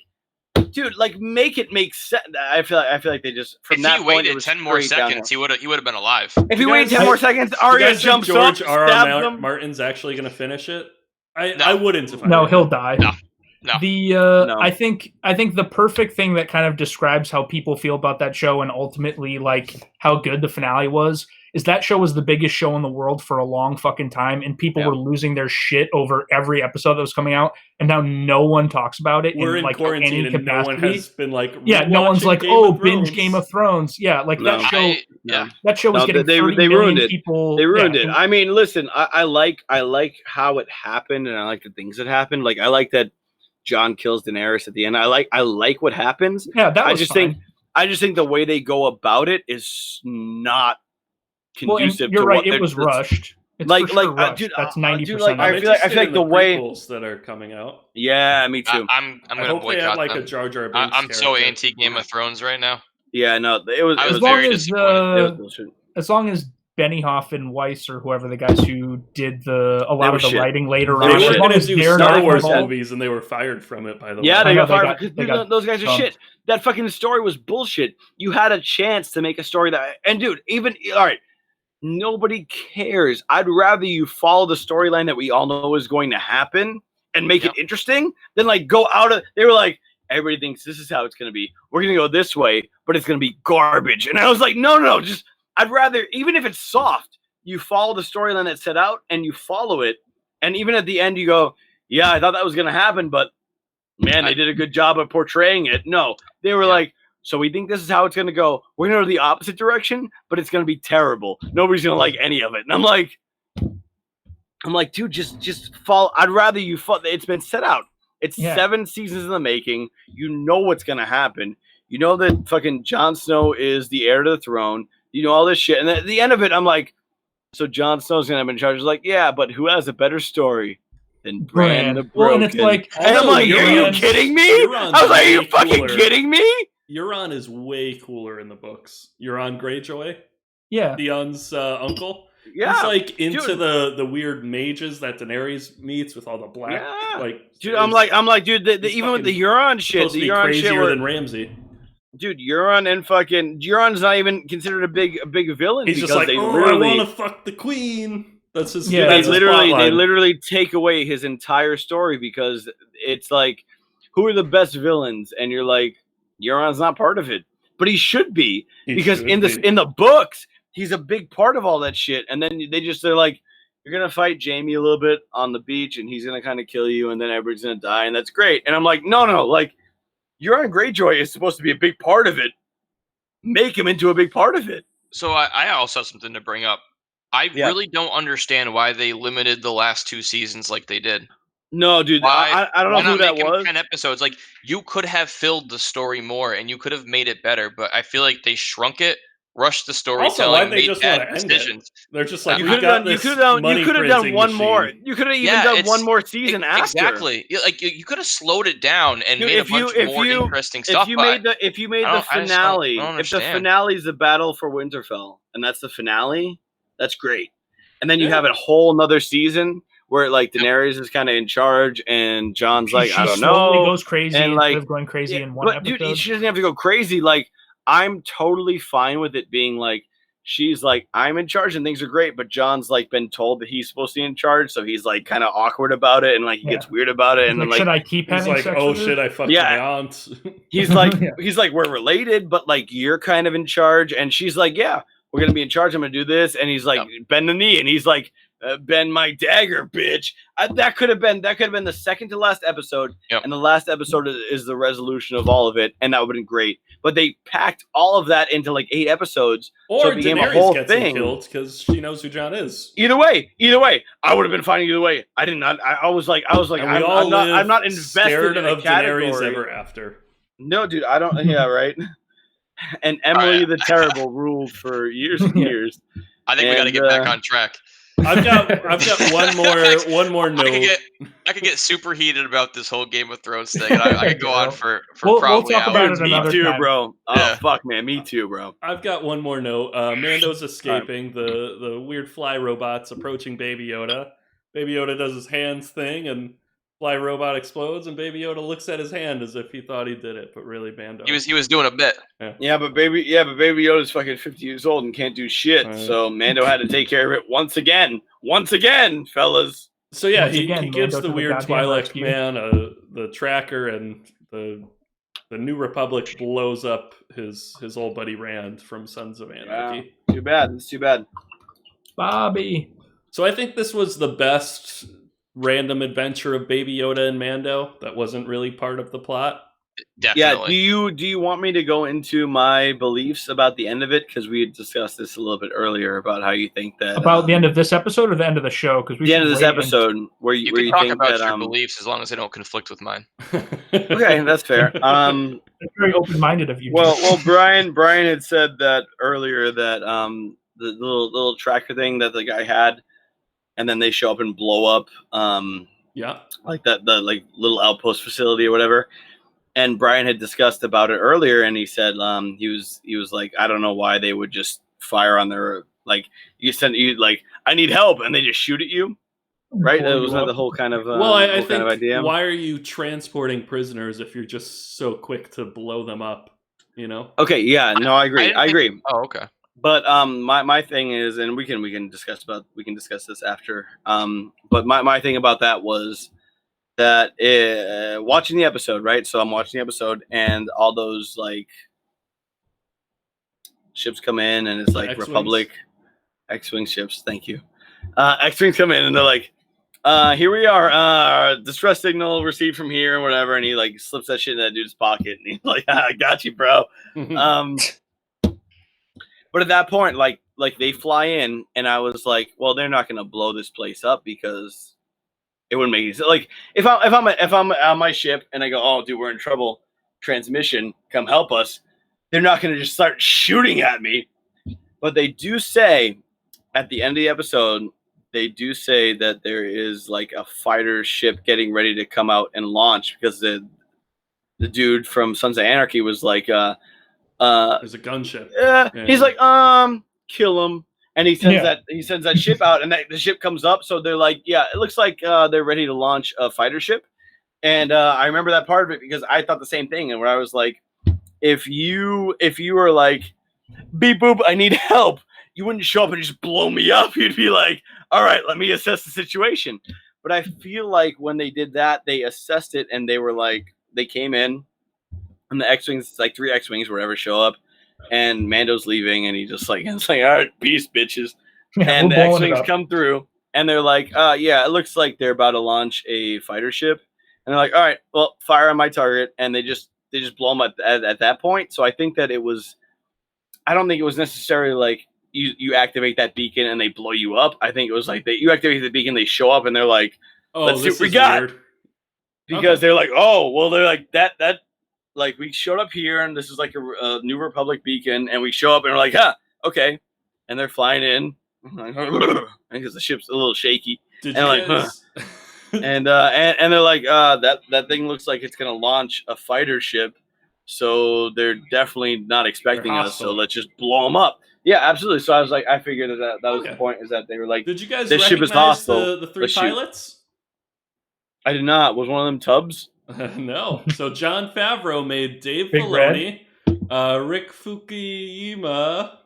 dude, like make it make sense. I feel like they just from If that he point it waited was 10 more straight downhill. seconds, he would have been alive. If he You waited guys- 10 more seconds, You Arya guys think jumps George up, R.R. stabs him. Martin's actually going to finish it? No. I wouldn't. If I No, were he'll him. die. No. No. The I think the perfect thing that kind of describes how people feel about that show and ultimately like how good the finale was is that show was the biggest show in the world for a long fucking time, and people were losing their shit over every episode that was coming out, and now no one talks about it. We're in like quarantine, any and no one capacity. has been like. Yeah, no one's rewatching like, Game oh, of binge Thrones. Game of Thrones. Yeah, like No. that show. Yeah. That show was No, getting they 30 ruined million it. people. They ruined yeah, it. I mean, listen, I like how it happened, and I like the things that happened. Like I like that Jon kills Daenerys at the end. I like what happens. Yeah, that was I just think the way they go about it is not well, and conducive you're to right. what It they're was rushed. It's like- for sure like, rushed. dude, That's dude, 90%. like, of I it. feel like interested in the way- prequels that are coming out. Yeah, me too. I'm I gonna hope they have boycott like them. a Jar Jar Binks I'm so character. anti Game of Thrones right now. Yeah, no, it was. I It was was as long very as disappointed. it was bullshit. as long as Benioff and Weiss or whoever the guys who did a lot were of the shit. writing later They They on, were were as long going to as do they're Star not Wars involved- movies, and they were fired from it. By the Yeah, way, they I know, got they fired got- because they dude, got those guys are dumped. shit. That fucking story was bullshit. You had a chance to make a story that, and dude, even all right, nobody cares. I'd rather you follow the storyline that we all know is going to happen and make it interesting than like go out of. They were like, everybody thinks this is how it's going to be. We're going to go this way, but it's going to be garbage. And I was like, no, just I'd rather, even if it's soft, you follow the storyline that's set out and you follow it. And even at the end, you go, yeah, I thought that was going to happen, but man, they did a good job of portraying it. No, they were like, so we think this is how it's going to go. We're going to go the opposite direction, but it's going to be terrible. Nobody's going to like any of it. And I'm like, dude, just follow. I'd rather you follow. It's been set out. It's 7 seasons in the making. You know what's going to happen. You know that fucking Jon Snow is the heir to the throne. You know all this shit. And at the end of it, I'm like, so Jon Snow's going to have been in charge. It's like, yeah, but who has a better story than Bran the Broken? Well, and it's like, and I'm like, are you kidding me? I was like, are you fucking kidding me? Euron is way cooler in the books. Euron Greyjoy, yeah, Theon's uncle. Yeah, He's like into dude. the weird mages that Daenerys meets with all the black. Yeah. Like, Dude, I'm like, dude. he's Even with the fucking Euron shit, supposed to be crazier where, than Ramsay. dude, Euron's not even considered a big villain He's because just like, they oh, I want to fuck the queen. That's his. Yeah, that's his they plotline. literally take away his entire story because it's like, who are the best villains? And you're like, Euron's not part of it, but he should be because in the books he's a big part of all that shit. And then they're like, you're gonna fight Jaime a little bit on the beach, and he's gonna kind of kill you, and then everybody's gonna die, and that's great. And I'm like, no, like Euron Greyjoy is supposed to be a big part of it. Make him into a big part of it. So I also have something to bring up. I really don't understand why they limited the last 2 seasons like they did. No, dude, I don't know who that was. 10 episodes. Like, you could have filled the story more and you could have made it better, but I feel like they shrunk it, rushed the storytelling, made bad decisions. They're just like, you could have done one more. You could have even done one more season after. Exactly. Like, you could have slowed it down and made a bunch more interesting stuff. If you made the finale, if the finale is the battle for Winterfell, and that's the finale, that's great. And then you have a whole another season where like Daenerys is kind of in charge, and Jon's like, I don't know, goes crazy and like going crazy in one episode. Dude, she doesn't have to go crazy. Like, I'm totally fine with it being like, she's like, I'm in charge and things are great, but Jon's like been told that he's supposed to be in charge, so he's like kind of awkward about it and like he gets weird about it. And like, then should I keep having sex with shit, I fucked my aunt. He's like, we're related, but like you're kind of in charge, and she's like, yeah, we're gonna be in charge. I'm gonna do this, and he's like, bend the knee, and he's like, bend my dagger, bitch. That could have been the second to last episode, and the last episode is the resolution of all of it, and that would have been great. But they packed all of that into like 8 episodes, or so it became Daenerys a whole gets thing. Killed because she knows who Jon is. Either way, I would have been fine either way. I was like, I'm not invested in a category. Daenerys ever after. No, dude, I don't. Yeah, right. And Emily the Terrible ruled for years and years. I think we got to get back on track. I've got one more note. I could get super heated about this whole Game of Thrones thing. And I could go on for probably talk hours. about it Me too, time. bro. Oh fuck, man. Me too, bro. I've got one more note. Mando's escaping. The weird fly robots approaching Baby Yoda. Baby Yoda does his hands thing, and fly robot explodes, and Baby Yoda looks at his hand as if he thought he did it, but really Mando. He was doing a bit. Yeah, but Baby Yoda's fucking 50 years old and can't do shit. So Mando had to take care of it once again, fellas. So yeah, he gives the weird Twi'lek man the tracker, and the New Republic blows up his old buddy Rand from Sons of Anarchy. Yeah, too bad. It's too bad. Bobby. So I think this was the best random adventure of Baby Yoda and Mando that wasn't really part of the plot. Definitely. Yeah. Do you want me to go into my beliefs about the end of it? Because we had discussed this a little bit earlier about how you think that about the end of this episode or the end of of the show. Because the end of this episode, where you can talk think about that your beliefs as long as they don't conflict with mine. Okay, that's fair. It's very open-minded of you. Well, Brian had said that earlier that the little tracker thing that the guy had, and then they show up and blow up, like the like little outpost facility or whatever. And Brian had discussed about it earlier, and he said he was like, I don't know why they would just fire on their, like, I need help, and they just shoot at you, right? That was the whole kind of I think kind of idea. Why are you transporting prisoners if you're just so quick to blow them up? You know? Okay, yeah, no, I agree. I agree. Oh, okay. But my thing is, and we can discuss this after. But my thing about that was that watching the episode, right? So I'm watching the episode, and all those like ships come in, and it's like X-Wings. Republic X-wing ships. Thank you. X-wings come in, and they're like, "Here we are. Distress signal received from here, or whatever." And he like slips that shit in that dude's pocket, and he's like, "I got you, bro." But at that point, like they fly in, and I was like, "Well, they're not going to blow this place up because it wouldn't make any sense." Like if I'm on my ship and I go, "Oh, dude, we're in trouble. Transmission, come help us." They're not going to just start shooting at me. But they do say at the end of the episode, they do say that there is like a fighter ship getting ready to come out and launch because the dude from Sons of Anarchy was like, there's a gunship. He's like, kill him. And he sends that ship out, and the ship comes up. So they're like, yeah, it looks like they're ready to launch a fighter ship. And I remember that part of it because I thought the same thing. And where I was like, if you were like, beep boop, I need help, you wouldn't show up and just blow me up. You'd be like, all right, let me assess the situation. But I feel like when they did that, they assessed it, and they were like, they came in, and the X-Wings, like 3 X-Wings, whatever, show up, and Mando's leaving, and it's like, all right, peace, bitches. Yeah, and the X-Wings come through, and they're like, yeah, it looks like they're about to launch a fighter ship. And they're like, all right, well, fire on my target. And they just blow them at that point. So I think that I don't think it was necessarily like you activate that beacon and they blow you up. I think it was like you activate the beacon, they show up, and they're like, let's see what we got. Weird. Because they're like, oh, well, they're like, that like, we showed up here, and this is like a New Republic beacon, and we show up, and we're like, okay. And they're flying in. Because the ship's a little shaky. And they're like, that thing looks like it's gonna launch a fighter ship, so they're definitely not expecting us. So let's just blow them up. Yeah, absolutely. So I was like, I figured that was the point, is that they were like, did you guys this ship is recognize hostile. the 3 pilots? I did not. Was one of them Tubbs? No. So Jon Favreau made Dave Big Filoni, Rick Fukuyama,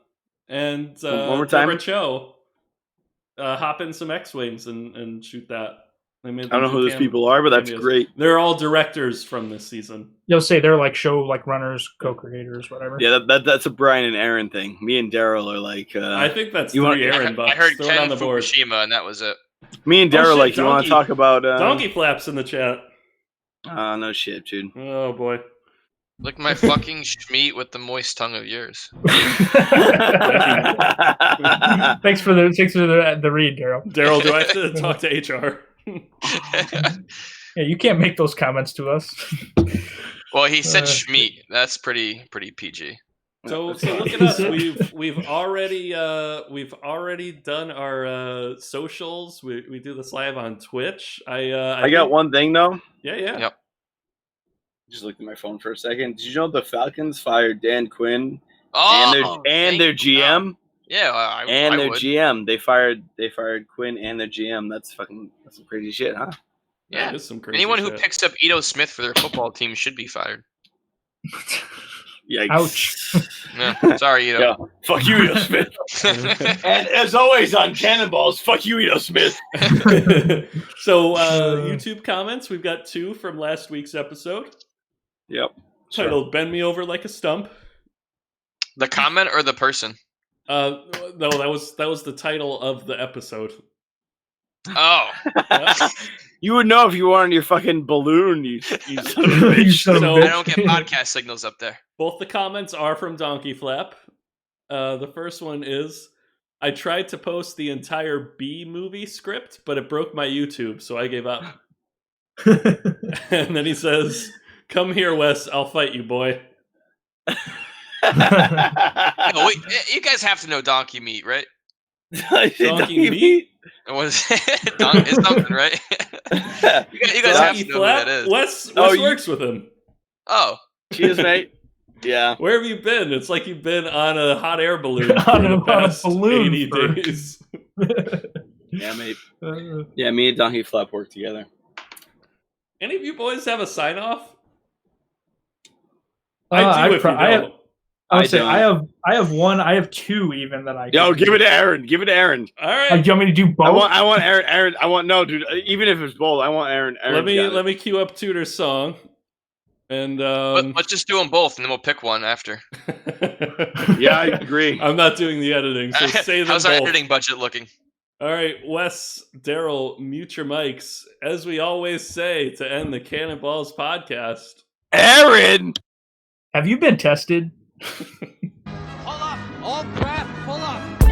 and Deborah Cho hop in some X-Wings and shoot that. I don't know who those people are, but that's great. They're all directors from this season. You'll say they're like show like runners, co-creators, whatever. Yeah, that's a Brian and Aaron thing. Me and Daryl are like. I think that's 3 Aaron bucks. I heard Throw Ken on the board. Fukushima, and that was it. Me and Daryl like, you want to talk about Donkey Flaps in the chat. No shit, dude. Oh boy. Look, my fucking Schmeat with the moist tongue of yours. Thanks for the read, Daryl. Daryl, do I have to talk to HR? Yeah, you can't make those comments to us. Well, he said Schmeat. That's pretty PG. So look at us. We've already done our socials. We do this live on Twitch. I got one thing though. Yeah. Yep. Just looked at my phone for a second. Did you know the Falcons fired Dan Quinn and their GM? Yeah, their GM. They fired Quinn and their GM. That's some crazy shit, huh? Yeah, that is some crazy anyone shit. who picks up Ito Smith for their football team should be fired. Yikes. Ouch. Yeah, sorry, Ito. Yeah. Fuck you, Ito Smith. And as always on Canon Balls, fuck you, Ito Smith. So YouTube comments, we've got 2 from last week's episode. Yep. Titled "Bend Me Over Like a Stump." The comment or the person? No, that was the title of the episode. Oh. Yeah. You would know if you were on your fucking balloon, you son of a bitch. I don't get podcast signals up there. Both the comments are from Donkey Flap. The first one is, I tried to post the entire B movie script, but it broke my YouTube, so I gave up. And then he says, come here, Wes, I'll fight you, boy. Oh, wait, you guys have to know Donkey Meat, right? Donkey Meat? It's something, right? you guys have to know who that is. Wes works with him. Oh. Cheers, mate. Yeah. Where have you been? It's like you've been on a hot air balloon on the past a balloon 80 days. Yeah, mate. Yeah, me and Donkey Flap work together. Any of you boys have a sign-off? I do if you don't. I have one. I have 2 even that I. Yo, give it to Aaron. Give it to Aaron. All right. Do you want me to do both? I want Aaron. Aaron. I want dude. Even if it's both, I want Aaron. Let me cue up Tudor's song. And let's just do them both, and then we'll pick one after. Yeah, I agree. I'm not doing the editing, so say them How's both. our editing budget looking? All right, Wes, Daryl, mute your mics. As we always say to end the Canon Balls podcast. Aaron! Have you been tested? Pull up! All crap, pull up!